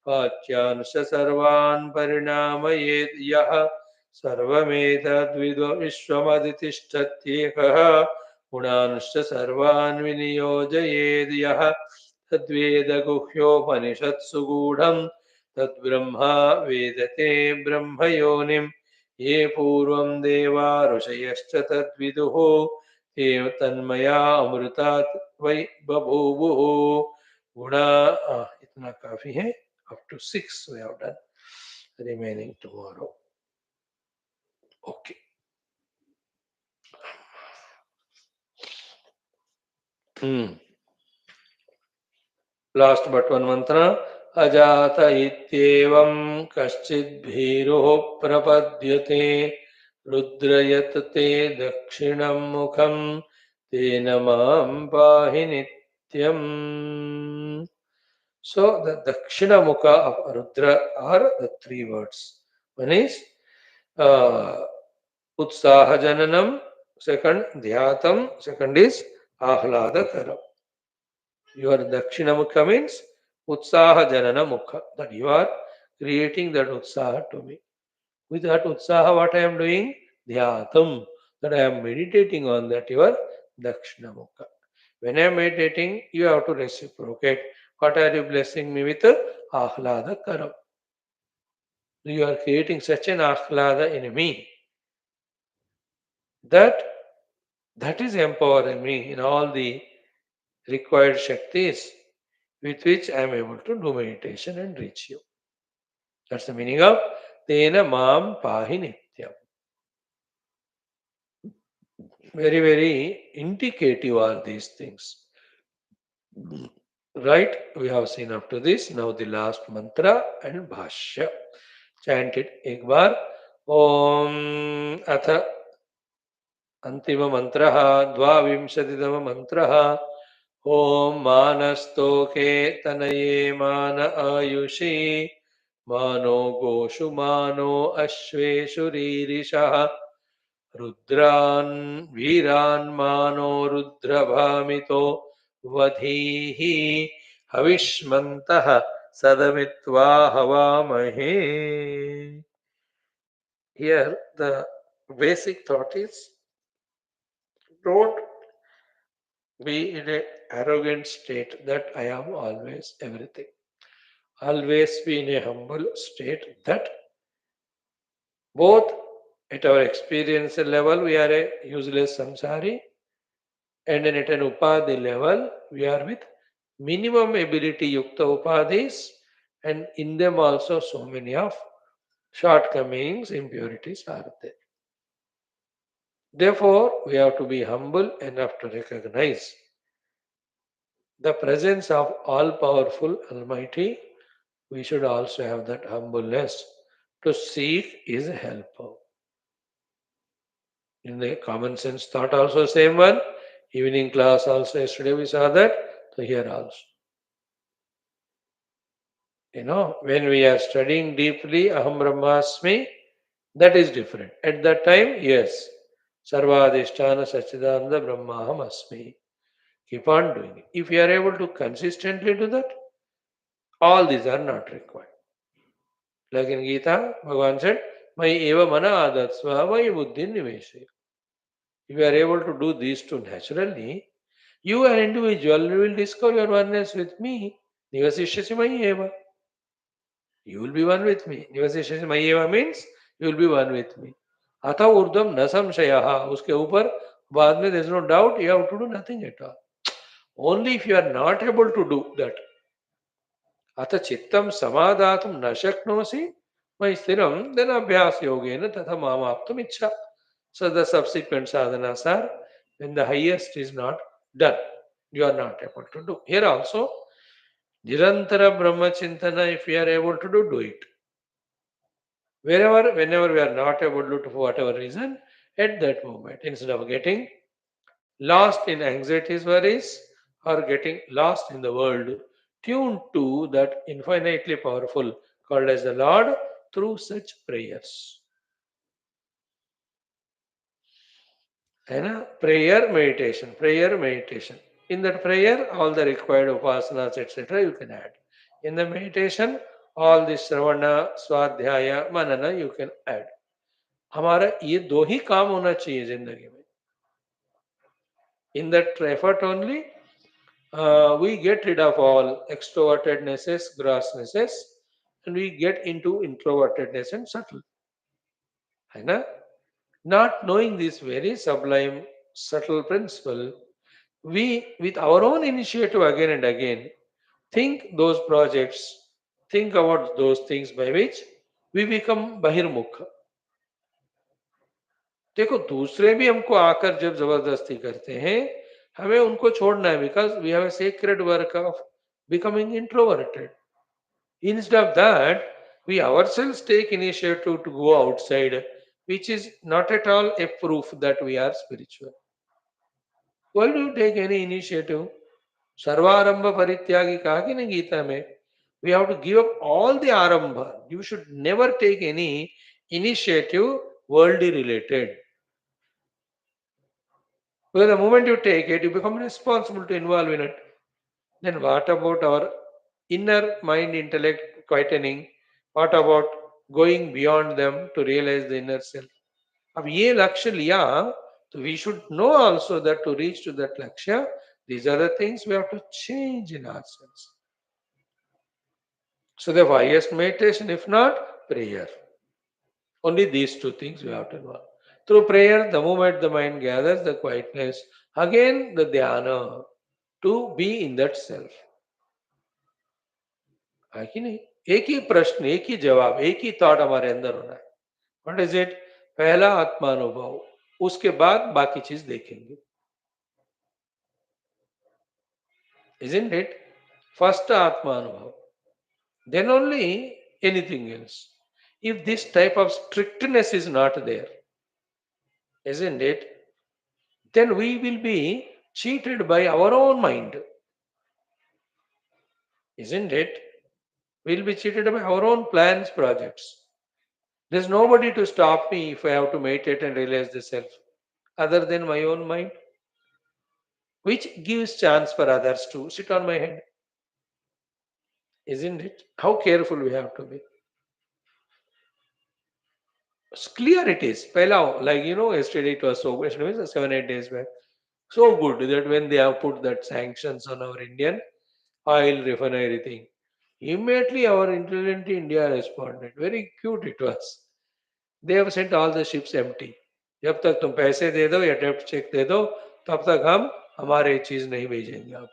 पाच्यांश्च सर्वान् परिणामयेत् यः सर्वमेतद्विद् विश्वमधितिष्ठत्येकः गुणांश्च सर्वान् विनियोजयेद् यः तद्वेदगुह्योपनिषत्सु गूढं तद्ब्रह्मा वेदते ब्रह्मयोनिं ये पूर्वं देवा ऋषयश्च तद्विदुः ते तन्मया अमृतात् वै बभूवुः। गुणा इतना काफी है, up to 6 we have done, remaining tomorrow. Okay. Last but one mantra. अजात इत्येवं कश्चिद् भीरुः प्रपद्यते रुद्रयत ते दक्षिणं मुखं तेन मां पाहि नित्यम्. So the Dakshina Mukha of Rudra are the 3 words. One is Utsaha Jananam, second Dhyatam, second is Ahlada. Your Dakshina Mukha means Utsaha Janana Mukha, that you are creating that Utsaha to me. With that Utsaha, what I am doing? Dhyatam, that I am meditating on that your Dakshina Mukha. When I am meditating, you have to reciprocate. What are you blessing me with? Ahlada Karam. You are creating such an Ahlada in me that is empowering me in all the required Shaktis with which I am able to do meditation and reach you. That's the meaning of Tena Mam Pahi Nityam. Very, very indicative are these things. Right? We have seen up to this. Now the last mantra and Bhashya. Chant it ek bar. Om Atha Antima Mantraha Dvavimshatitama Mantraha. Om Manastoke Tanaye Mana Ayushi Mano Goshu Mano Ashveshu Ririshaha Rudran Viran Mano Rudrabhamito Vadhihi Havishmantaha Sadamitva Havamahe. Here the basic thought is, don't be in an arrogant state that I am always everything. Always be in a humble state that both at our experience level we are a useless samsari, and then at an upadhi level we are with minimum ability yukta upadhis, and in them also so many of shortcomings, impurities are there. Therefore, we have to be humble enough to recognize the presence of all-powerful Almighty. We should also have that humbleness to seek His help. In the common sense thought also same one. Evening class also yesterday we saw that. So here also. When we are studying deeply Aham Brahmasmi, that is different. At that time, yes. Sarvadhisthana Sachidananda Brahmaham Asmi. Keep on doing it. If you are able to consistently do that, all these are not required. Like in Gita, Bhagavan said, Mai eva mana adatsva mai buddhi niveshe. If you are able to do these two naturally, you an individual will discover your oneness with me. Nivasishyasi mai eva. You will be one with me. Nivasishyasi mai eva means you will be one with me. Atha urdhvam na samshayaha. Uske upar बाद में there is no doubt, you have to do nothing at all. Only if you are not able to do that. अथ चित्तं समादातुं न शक्नोसि मयि स्थिरं then abhyas yogena tatha mamaptum ichha. So the subsequent sadhanas are when the highest is not done, you are not able to do. Here also, nirantara brahma chintana, if we are able to do, do it. Wherever, whenever we are not able to do for whatever reason, at that moment, instead of getting lost in anxieties, worries, or getting lost in the world, tuned to that infinitely powerful called as the Lord through such prayers. And prayer meditation, prayer meditation. In that prayer, all the required upasanas, etc., you can add. In the meditation, all the श्रवण स्वाध्याय मनन you can add. हमारा ये दो ही काम होना चाहिए जिंदगी में. In that effort only, we get rid of all extrovertednesses, grossnesses, and we get into introvertedness and subtle. है ना? Not knowing this very sublime, subtle principle, we, with our own initiative again and again, think those projects, think about those things by which we become bahirmukha. देखो दूसरे भी हमको आकर जब जबरदस्ती करते हैं हमें उनको छोड़ना है because we have a sacred work of becoming introverted. Instead of that, we ourselves take initiative to go outside, which is not at all a proof that we are spiritual. Why do you take any initiative? Sarvarambha parityagi कहा कि नहीं गीता में? We have to give up all the arambha. You should never take any initiative worldly related. Because the moment you take it, you become responsible to involve in it. Then what about our inner mind intellect quietening? What about going beyond them to realize the inner self? अब ये लक्ष्य लिया तो we should know also that to reach to that lakshya, these are the things we have to change in ourselves. So the highest meditation, if not prayer, only these two things we have to know. Through prayer, the moment the mind gathers the quietness, again the dhyana to be in that self. है कि नहीं? एक ही प्रश्न, एक ही जवाब, एक ही thought हमारे अंदर होना है. What is it? पहला आत्मानुभव, उसके बाद बाकी चीज देखेंगे. Isn't it? First Atmanubhav. Then only anything else. If this type of strictness is not there, isn't it? Then we will be cheated by our own mind. Isn't it? We'll be cheated by our own plans, projects. There's nobody to stop me if I have to meditate and realize the self, other than my own mind, which gives chance for others to sit on my head. Isn't it? How careful we have to be. Clear it is. Pehla, like yesterday it was so, yesterday was 7 8 days back. So good that when they have put that sanctions on our Indian oil refinery thing, immediately our intelligent India responded. Very cute it was. They have sent all the ships empty. जब तक तुम पैसे दे दो या डेप्ट check दे दो तब तक हम हमारे चीज नहीं भेजेंगे आप.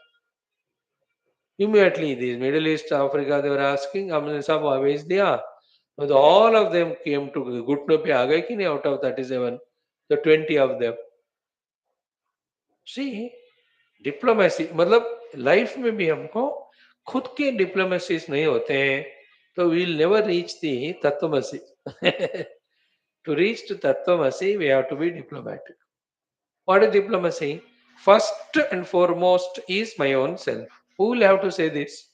Immediately these Middle East, Africa, they were asking, हमने सब वहाँ भेज दिया. But all of them came to घुटनों पे आ गए कि नहीं out of 37, the 20 of them. See, diplomacy मतलब लाइफ में भी हमको खुद के डिप्लोमेसीज नहीं होते हैं तो we'll never reach the तत्वमसी. To reach to तत्वमसी, we have to be diplomatic. What is diplomacy? First and foremost is my own self. Who will have to say this?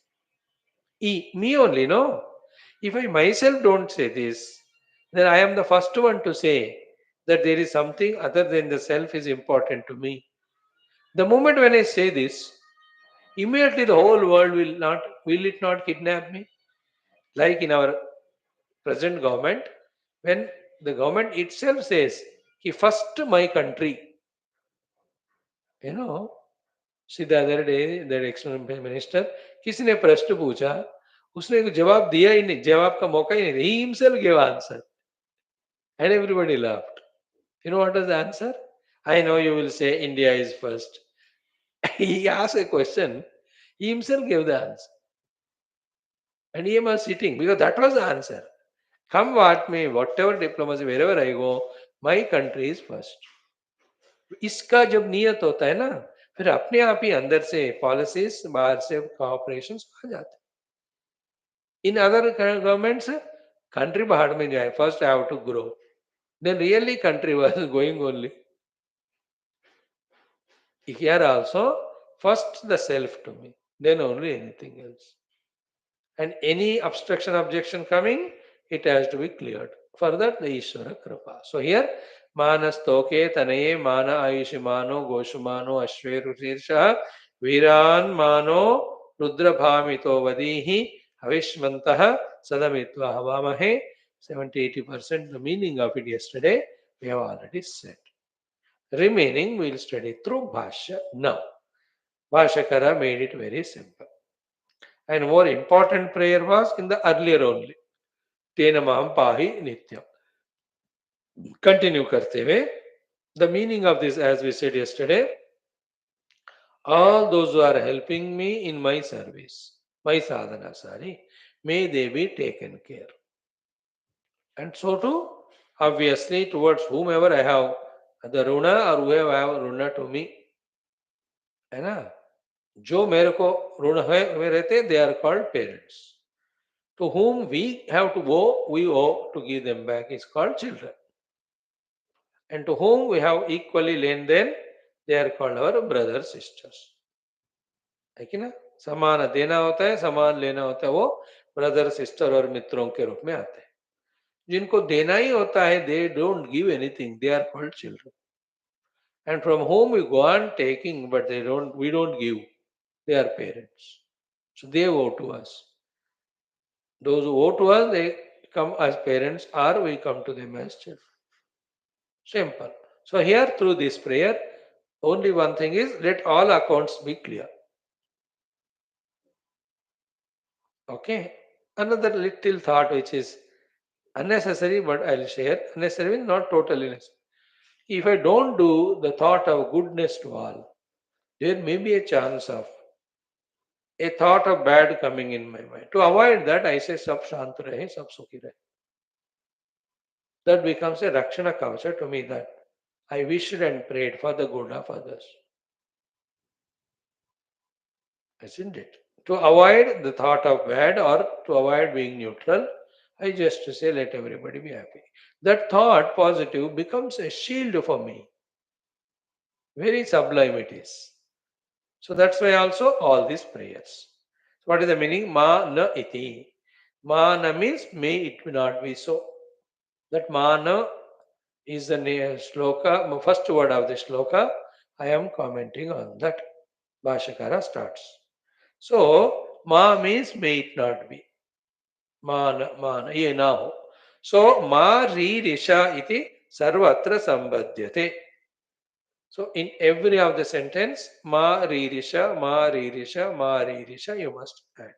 Me only, no? If I myself don't say this, then I am the first one to say that there is something other than the self is important to me. The moment when I say this, immediately the whole world will it not kidnap me? Like in our present government, when the government itself says, "Ki first my country," you know. See the other day, that ex minister, किसी ने प्रश्न पूछा, उसने जवाब दिया ही नहीं, जवाब का मौका ही नहीं दिया. He himself gave answer, and everybody laughed. You know what was the answer? I know you will say India is first. He asked a question. He himself gave the answer. And he was sitting because that was the answer. Come what may, whatever diplomacy, wherever I go, my country is first. इसका जब नियत होता है ना, फिर अपने आप ही अंदर से पॉलिसीज, बाहर से कॉपरेशन आ जाते हैं. इन अदर गवर्नमेंट्स, कंट्री बाहर में जाए, first I have to grow. Then really country was going only. Here also, first the self to me, then only anything else. And any obstruction, objection coming, it has to be cleared. Further, the Ishvara Kripa. So here, Manastoke Tanaye Mana Ayushimano Goshumano Ashverusirsha Viran Mano Rudra Bhamito Vadihi Avishmantaha Sadamitva Havamahe. 70-80% the meaning of it yesterday we have already said. Remaining we'll study through Bhashya now. Bhashyakara made it very simple. And more important prayer was in the earlier only. Tena maham pahi nityam. Continue karte हुए. The meaning of this, as we said yesterday, all those who are helping me in my service, my sadhana, may they be taken care. And so too, obviously, towards whomever I have the runa or whoever I have runa to me, है ना, जो मेरे को ऋण है में रहते, they are called parents. To whom we have to owe, we owe to give them back is called children. And to whom we have equally lent then, they are called our brothers, sisters. है कि ना, समान देना होता है, समान लेना होता है, वो ब्रदर सिस्टर और मित्रों के रूप में आते हैं. जिनको देना ही होता है, they don't give anything, they are called children. And from whom we go on taking, but we don't give, they are parents. So they owe to us. Those who owe to us, they come as parents, or we come to them as children. Simple. So here through this prayer, only one thing is, let all accounts be clear. Okay. Another little thought which is unnecessary, but I'll share. Unnecessary means not totally necessary. If I don't do the thought of goodness to all, there may be a chance of a thought of bad coming in my mind. To avoid that, I say sab shant rahe, sab sukhi rahe. That becomes a rakshana kavacha to me, that I wished and prayed for the good of others. Isn't it? To avoid the thought of bad or to avoid being neutral, I just say let everybody be happy. That thought positive becomes a shield for me. Very sublime it is. So that's why also all these prayers. What is the meaning? Ma na iti. Ma na means may it not be so. That ma na is the sloka, first word of the sloka. I am commenting on that. Bhashyakara starts. So, ma means may it not be. Man, ye na ho. So, ma ri risha iti sarvatra sambadhyate. So, in every of the sentence, ma ri risha, ma ri risha, ma ri risha, you must add.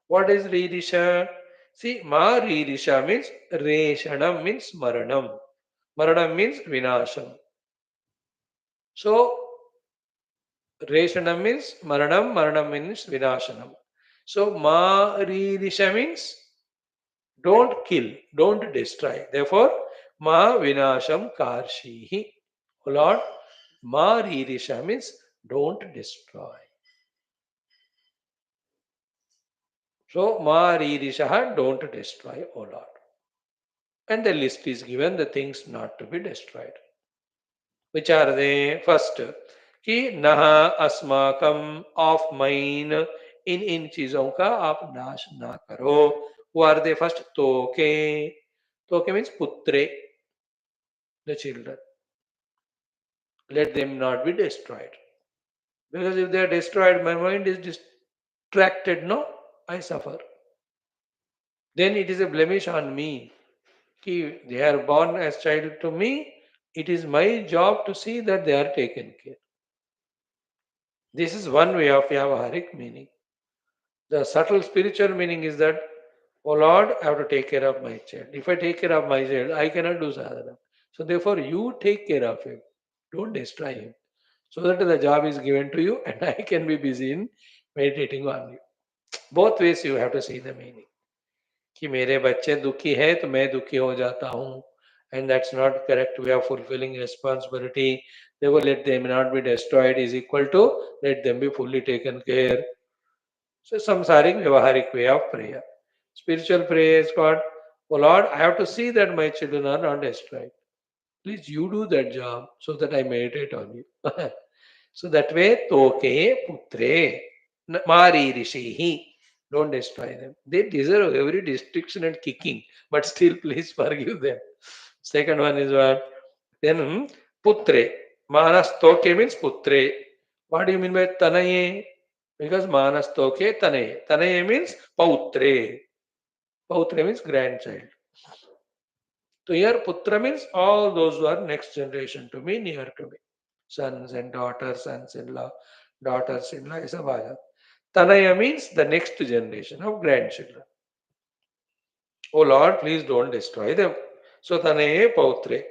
What is ri risha? See, ma ri risha means reshanam means maranam. Maranam means vinasham. So, reshanam means maranam, maranam means vinashanam. So, ma ri risha means don't kill, don't destroy. Therefore, ma vinasham karshihi. O Lord, ma ririsha means don't destroy. So, ma ririsha, don't destroy, O Lord. And the list is given, the things not to be destroyed. Which are they? First, कि नहा अस्माकम of mine इन चीजों का आप नाश ना करो. Who are they? First, toke. Toke means putre, the children. Let them not be destroyed. Because if they are destroyed, my mind is distracted, no? I suffer. Then it is a blemish on me. Ki they are born as child to me. It is my job to see that they are taken care. This is one way of Vyavaharik meaning. The subtle spiritual meaning is that, oh Lord, I have to take care of my child. If I take care of my child, I cannot do sadhana. So therefore, you take care of him. Don't destroy him. So that the job is given to you and I can be busy in meditating on you. Both ways you have to see the meaning. कि मेरे बच्चे दुखी है तो मैं दुखी हो जाता हूँ. And that's not correct way of fulfilling responsibility. Therefore, let them not be destroyed is equal to let them be fully taken care. So, samsaric, vyavaharik way of prayer. Spiritual prayer is called, oh Lord, I have to see that my children are not destroyed. Please, you do that job so that I meditate on you. So that way, toke putre mari rishihi. Don't destroy them. They deserve every destruction and kicking, but still, please forgive them. Second one is what? Then putre. Manas toke means putre. What do you mean by tanaye? Because manas toke tanaye. Tanaye means pautre. Pautre means grandchild. So here putra means all those who are next generation to me, near to me. Sons and daughters, sons-in-law, daughters-in-law is a vaja. Tanaya means the next generation of grandchildren. Oh Lord, please don't destroy them. So Tanaye Pautre.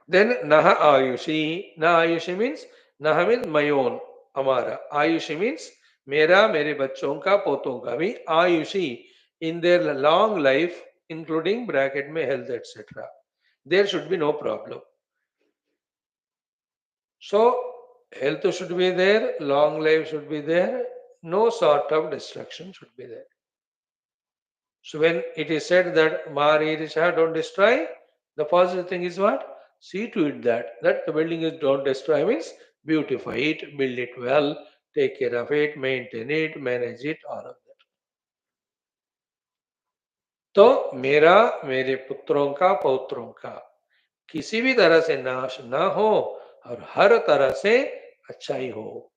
Then Naha Ayushi. Naha Ayushi means Naha means my own, Amara. Ayushi means Mera, mere bachon ka, poton ka bhi. Ayushi in their long life, including bracket mein health, etc. There should be no problem. So, health should be there, long life should be there, no sort of destruction should be there. So, when it is said that Mari Risha don't destroy, the positive thing is what? See to it that the building is don't destroy means beautify it, build it well, take care of it, maintain it, manage it, all of that. तो मेरा मेरे पुत्रों का पौत्रों का किसी भी तरह से नाश ना हो और हर तरह से अच्छाई हो.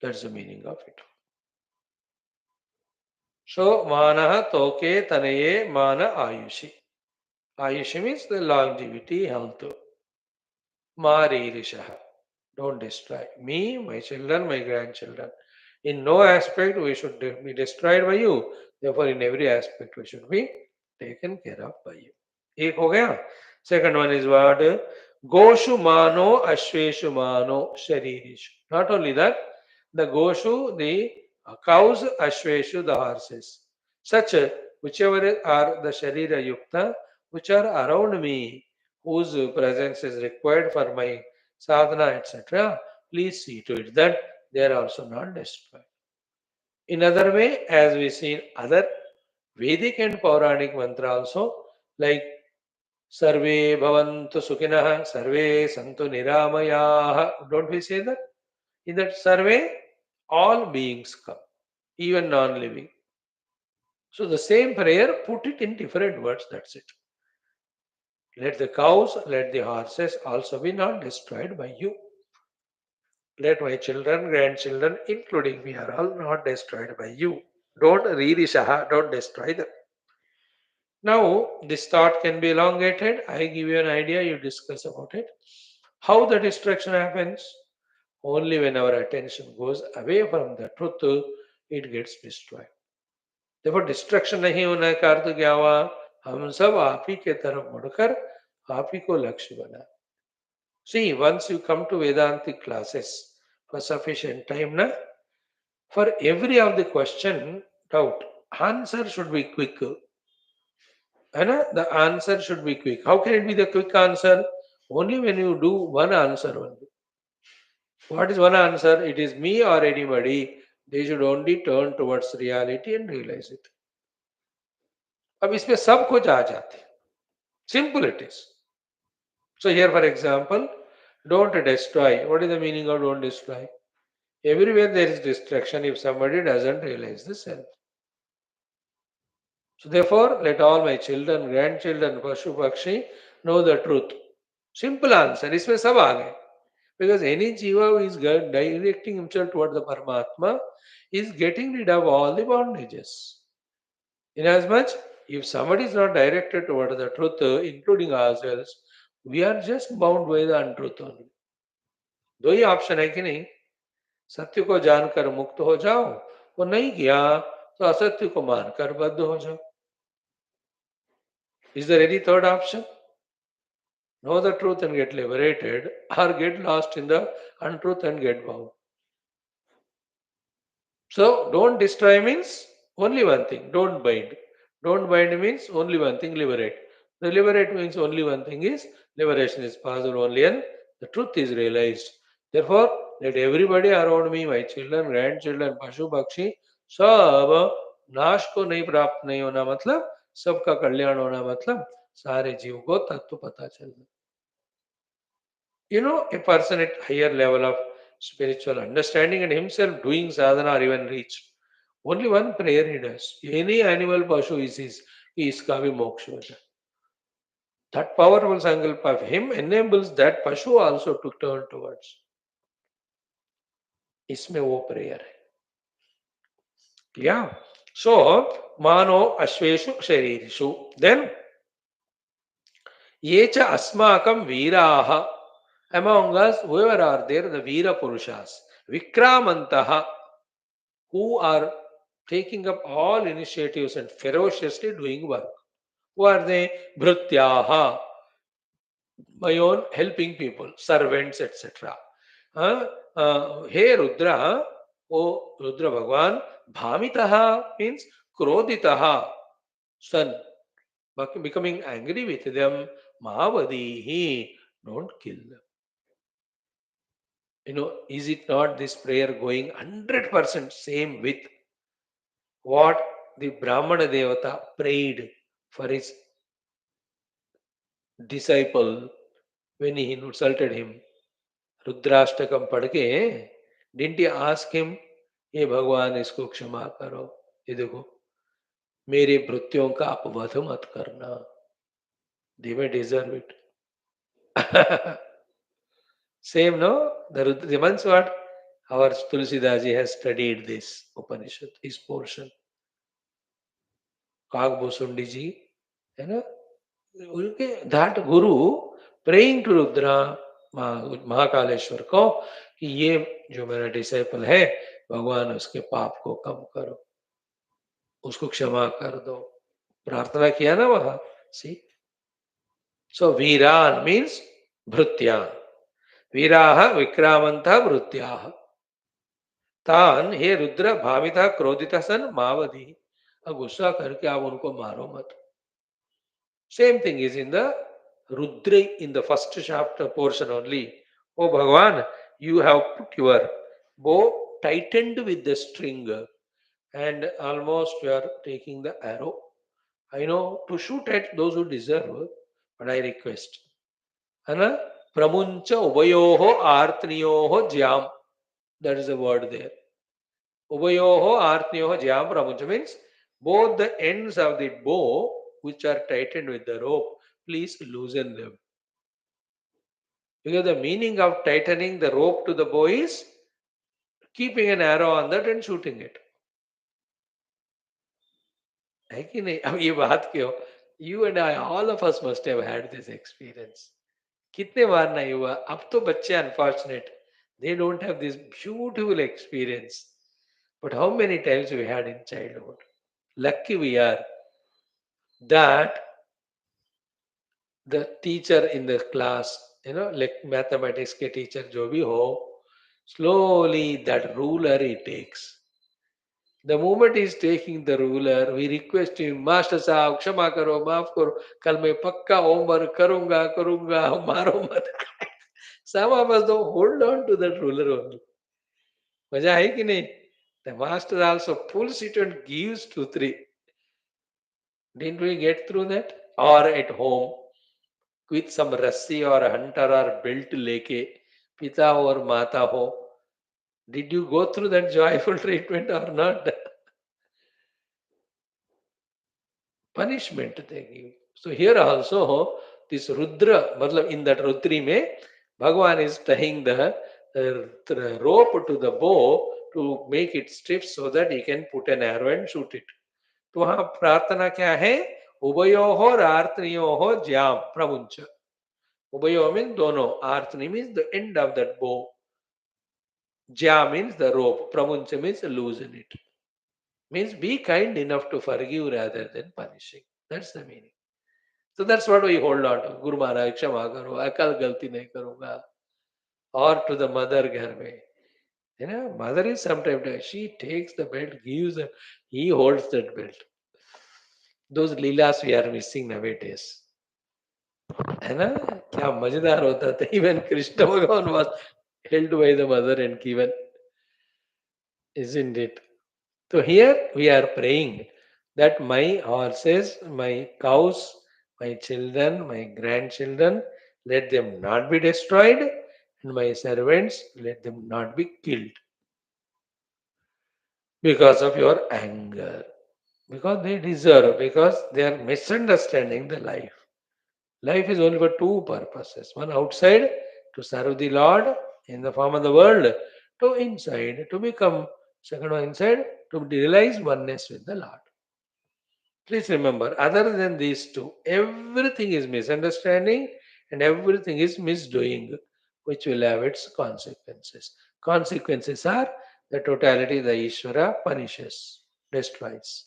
That's the meaning of it. So, Manaha Toke Tanaye Mana Ayushi. Ayushi means the longevity, health. Maririshaha. Don't destroy me, my children, my grandchildren. In no aspect we should be destroyed by you. Therefore, in every aspect we should be taken care of by you. एक हो गया. Second one is what? Goshu mano ashveshu mano sharirishu. Not only that, the goshu, the cows, ashveshu, the horses. Such whichever are the sharira yukta, which are around me, whose presence is required for my sadhana, etc. Please see to it that they are also not destroyed. In other way, as we see in other Vedic and Puranic mantra also, like Sarve bhavantu sukhinah, sarve santu niramayah. Don't we say that? In that survey, all beings come, even non-living. So the same prayer, put it in different words, that's it. Let the cows, let the horses also be not destroyed by you. Let my children, grandchildren, including me, are all not destroyed by you. Don't re-rishaha, don't destroy them. Now, this thought can be elongated. I give you an idea, you discuss about it. How the destruction happens? Only when our attention goes away from the truth, it gets destroyed. Therefore, destruction नहीं होने का अर्थ क्या हुआ? हम सब आप ही के तरफ मुड़कर आप ही को लक्ष्य बना. See, once you come to Vedantic classes for sufficient time, na, for every of the question, doubt, answer should be quick. The answer should be quick. How can it be the quick answer? Only when you do one answer only. What is one answer? It is me or anybody. They should only turn towards reality and realize it. अब इसमें सब कुछ आ जाते हैं. Simple it is. So here, for example, don't destroy. What is the meaning of don't destroy? Everywhere there is distraction if somebody doesn't realize the self. So therefore, let all my children, grandchildren, Pashu Pakshi know the truth. Simple answer, इसमें सब आ गए. Because any jiva who is directing himself toward the Paramatma is getting rid of all the bondages. Inasmuch, if somebody is not directed toward the truth, including ourselves, we are just bound by the untruth only. दो ही option है कि नहीं. सत्य को जानकर मुक्त हो जाओ, वो नहीं किया तो असत्य को मानकर बद्ध हो जाओ. Is there any third option? Know the truth and get liberated, or get lost in the untruth and get bound. So don't destroy means only one thing, don't bind. Don't bind means only one thing, liberate. The liberate means only one thing is liberation is possible only and the truth is realized. Therefore, let everybody around me, my children, grandchildren, पशु पक्षी सब नाश को नहीं प्राप्त नहीं होना मतलब सबका कल्याण होना मतलब सारे जीव को तत्व पता चलना. A person at higher level of spiritual understanding and himself doing sadhana or even reached. Only one prayer he does. Any animal pashu is his, iska bhi moksha ho jaye. That powerful sankalpa of him enables that pashu also to turn towards. इसमें वो prayer है. Yeah. So, mano ashveshu sharirishu. Then, ye cha asmakam viraha. Among us, whoever are there, the Veera Purushas, Vikramantaha, who are taking up all initiatives and ferociously doing work. Who are they? Bhrutyaha, my own helping people, servants, etc. Hey Rudra, O Rudra Bhagwan, Bhamitaha means Kroditaha, son, becoming angry with them, Mahavadihi, don't kill them. Is it not this prayer going 100% same with what the Brahmana Devata prayed for his disciple when he insulted him? Rudrashtakam पढ़ के didn't he ask him, हे भगवान इसको क्षमा करो, ये देखो मेरे भृत्यों का आप वध मत करना, they may deserve it. Same, no? The once what our Tulsidaji has studied this Upanishad, his portion. Kakbhushundi जी है ना, उनके that Guru praying to Rudra Mahakaleshwar को कि ये जो मेरा डिसाइपल है भगवान उसके पाप को कम करो, उसको क्षमा कर दो, प्रार्थना किया ना वहां. सी, सो वीरान मीन्स भृत्यान, वीराह विक्रामंत भृत्याह तान हे रुद्र भाविता क्रोधिता सन मावधि, अब गुस्सा करके आप उनको मारो मत. Same thing is in the Rudra in the first chapter portion only. Oh Bhagavan, you have put your bow tightened with the string and almost you are taking the arrow. I know to shoot at those who deserve, but I request. Anna pramuncha ubayoho artniyoho jyam. That is the word there. Ubayoho artniyoho jyam pramuncha means both the ends of the bow which are tightened with the rope, please loosen them. Because the meaning of tightening the rope to the bow is keeping an arrow on that and shooting it. है कि नहीं? अब ये बात क्यों? You and I, all of us must have had this experience. कितने बार नहीं हुआ? अब तो बच्चे unfortunate, they don't have this beautiful experience. But how many times we had in childhood? Lucky we are that the teacher in the class, like mathematics के teacher जो भी हो, slowly that ruler he takes. The moment he is taking the ruler, we request him, Master साहब क्षमा करो, माफ करो, कल मैं पक्का होमवर्क करूंगा करूंगा, मारो मत. Some of us don't hold on to that ruler only. मजा है कि नहीं? The master also pulls it and gives 2, 3. Didn't we get through that? Or at home, with some rassi or hunter or belt लेके पिता और माता हो, did you go through that joyful treatment or not? Punishment they give. So here also this Rudra, matlab in that Rudri mein, Bhagavan is tying the rope to the bow to make it stiff so that he can put an arrow and shoot it. तो वहां प्रार्थना क्या है? उभयो हो आर्तनियो हो ज्याम प्रमुंच. उभयो means दोनों. Artani means the end of that bow. Jya means the rope. Pramuncha means loosen it. Means be kind enough to forgive rather than punishing. That's the meaning. So that's what we hold on to. Guru Maharaj, क्षमा करो, अकल गलती नहीं करूंगा. Or to the mother घर में. You know, mother is sometimes, she takes the belt, gives, he holds that belt. Those leelas we are missing nowadays. है ना? क्या मजेदार होता था. Even Krishna Bhagavan was held by the mother and given. Isn't it? So here we are praying that my horses, my cows, my children, my grandchildren, let them not be destroyed, and my servants, let them not be killed because of your anger. Because they deserve, because they are misunderstanding the life. Life is only for two purposes. One outside to serve the Lord in the form of the world, to inside to become, second one inside to realize oneness with the Lord. Please remember, other than these two, everything is misunderstanding and everything is misdoing, which will have its consequences. Consequences are the totality the Ishvara punishes, destroys.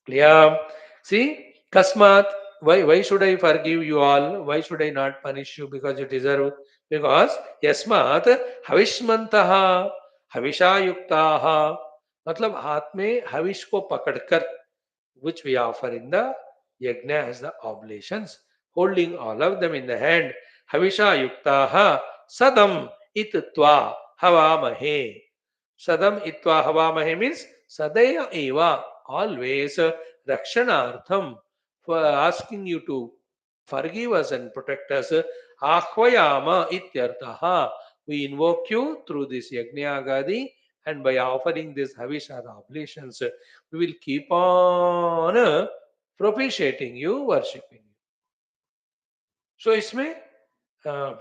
Clear? See, Kasmat, why should I forgive you all? Why should I not punish you? Because you deserve. Because Yasmat Havishmantaha Havishayuktaha. मतलब हाथ में हविष को पकड़कर, which we offer in the yajna as the oblations, holding all of them in the hand. Havisha yuktaha sadam itva havamahe. Sadam itva havamahe means sadaya eva, always rakshanartham, for asking you to forgive us and protect us. Ahvayama ityartaha. We invoke you through this yajna agadi, and by offering this havisha oblations, we will keep on propitiating you, worshipping you. So इसमें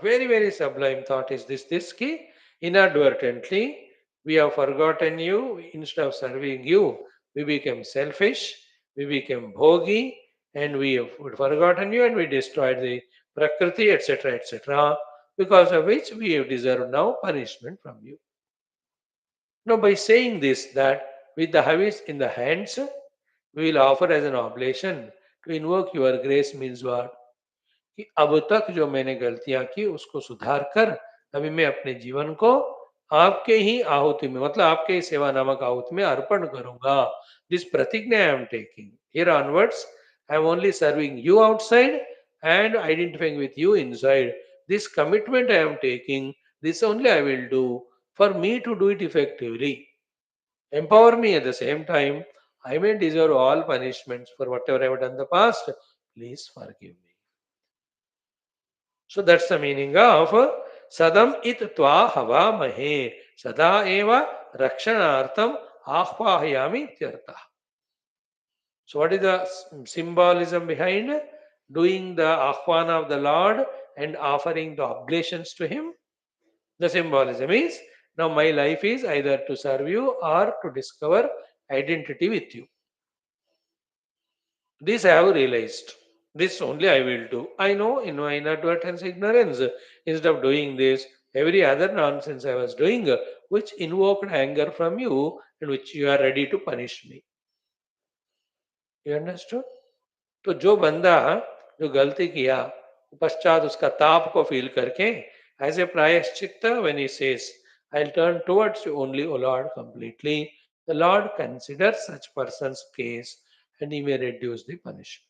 very very sublime thought is this कि inadvertently we have forgotten you. Instead of serving you, we became selfish, we became bhogi, and we have forgotten you, and we destroyed the prakriti, etc., etc., because of which we have deserved now punishment from you. Now by saying this, that with the havis in the hands, we will offer as an oblation to invoke your grace means what? कि अब तक जो मैंने गलतियां की उसको सुधार कर अभी मैं अपने जीवन को आपके ही आहुति में, मतलब आपके ही सेवा नामक आहुति में अर्पण करूंगा. दिस प्रतिज्ञा I am taking here onwards. I am only serving you outside and identifying with you inside. This commitment I am taking, this only I will do for me to do it effectively. Empower me at the same time. I may deserve all punishments for whatever I have done in the past. Please forgive me. So that's the meaning of Sadam it tva hava mahe. Sada eva rakshanartham ahvahayami tyartha. So what is the symbolism behind doing the ahvana of the Lord and offering the oblations to Him? The symbolism is, now my life is either to serve you or to discover identity with you. This I have realized. This only I will do. I know in my inadvertence ignorance, instead of doing this, every other nonsense I was doing, which invoked anger from you and which you are ready to punish me. You understood? तो जो बंदा जो गलती किया पश्चात उसका ताप को फील करके एज ए प्रायश्चित्त when he says I'll turn towards you only O Lord completely, the Lord considers such person's case and he may reduce the punishment.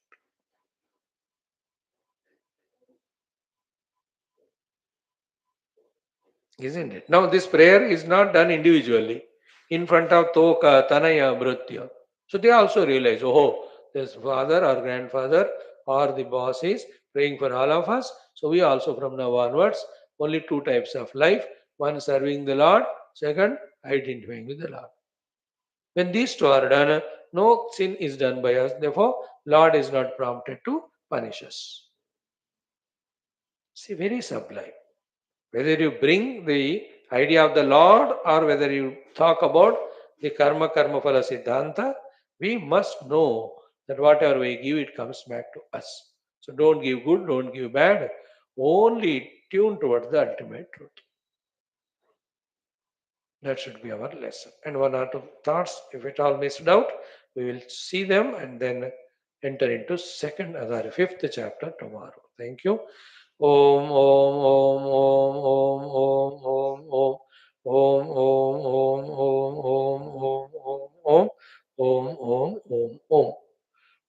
Isn't it? Now this prayer is not done individually in front of Toka, Tanaya, Bhrutya. So they also realize, oh, this father or grandfather or the boss is praying for all of us. So we also from now onwards, only two types of life. One serving the Lord, second identifying with the Lord. When these two are done, no sin is done by us. Therefore, Lord is not prompted to punish us. See, very sublime. Whether you bring the idea of the Lord or whether you talk about the karma phala siddhanta, we must know that whatever we give, it comes back to us. So don't give good, don't give bad, only tune towards the ultimate truth. That should be our lesson. And one or two thoughts, if it all missed out, we will see them and then enter into fifth chapter tomorrow. Thank you. Om Om Om Om Om Om Om Om Om Om Om Om Om Om Om Om Om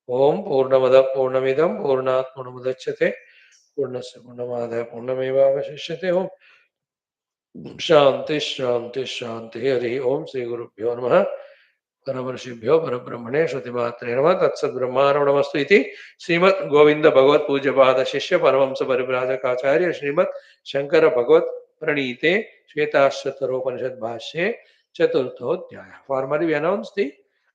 Om Purnamada Purnamidam Purnat Purnamudachyate Purnasya Purnamada Purnamevavashishyate Om शांति शांति शांति हरि ओम श्री गुरुभ्यो नमः परमर्षिभ्यो परब्रह्मणे श्रुतिमात्रे नमः तत्सद्ब्रह्मार्पणमस्तु इति श्रीमद् गोविंद भगवत पूज्य पाद शिष्य परमहंस परिव्राजकाचार्य श्रीमद् शंकर भगवत प्रणीते श्वेताश्वतरोपनिषद भाष्ये चतुर्थोध्याय. Formally we announce the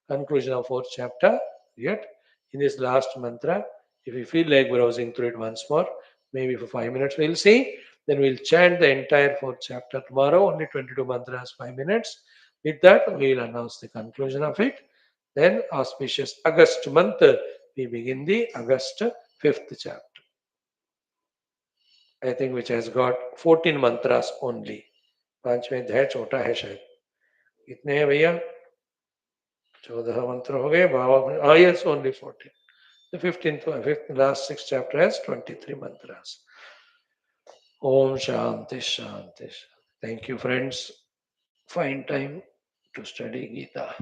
conclusion of fourth chapter. Yet in this last mantra, if you feel like browsing through it once more, maybe for 5 minutes we'll see. Then we'll chant the entire fourth chapter tomorrow, only 22 mantras, 5 minutes. With that, we will announce the conclusion of it. Then, auspicious August month, we begin the August fifth chapter. I think which has got 14 mantras only. पांचवें अध्याय छोटा है शायद. कितने हैं भैया? 14 मंत्र हो गए. भाव yes, only 14. The 15th last sixth chapter has 23 mantras. Om Shanti Shanti. Thank you, friends. Find time to study Gita.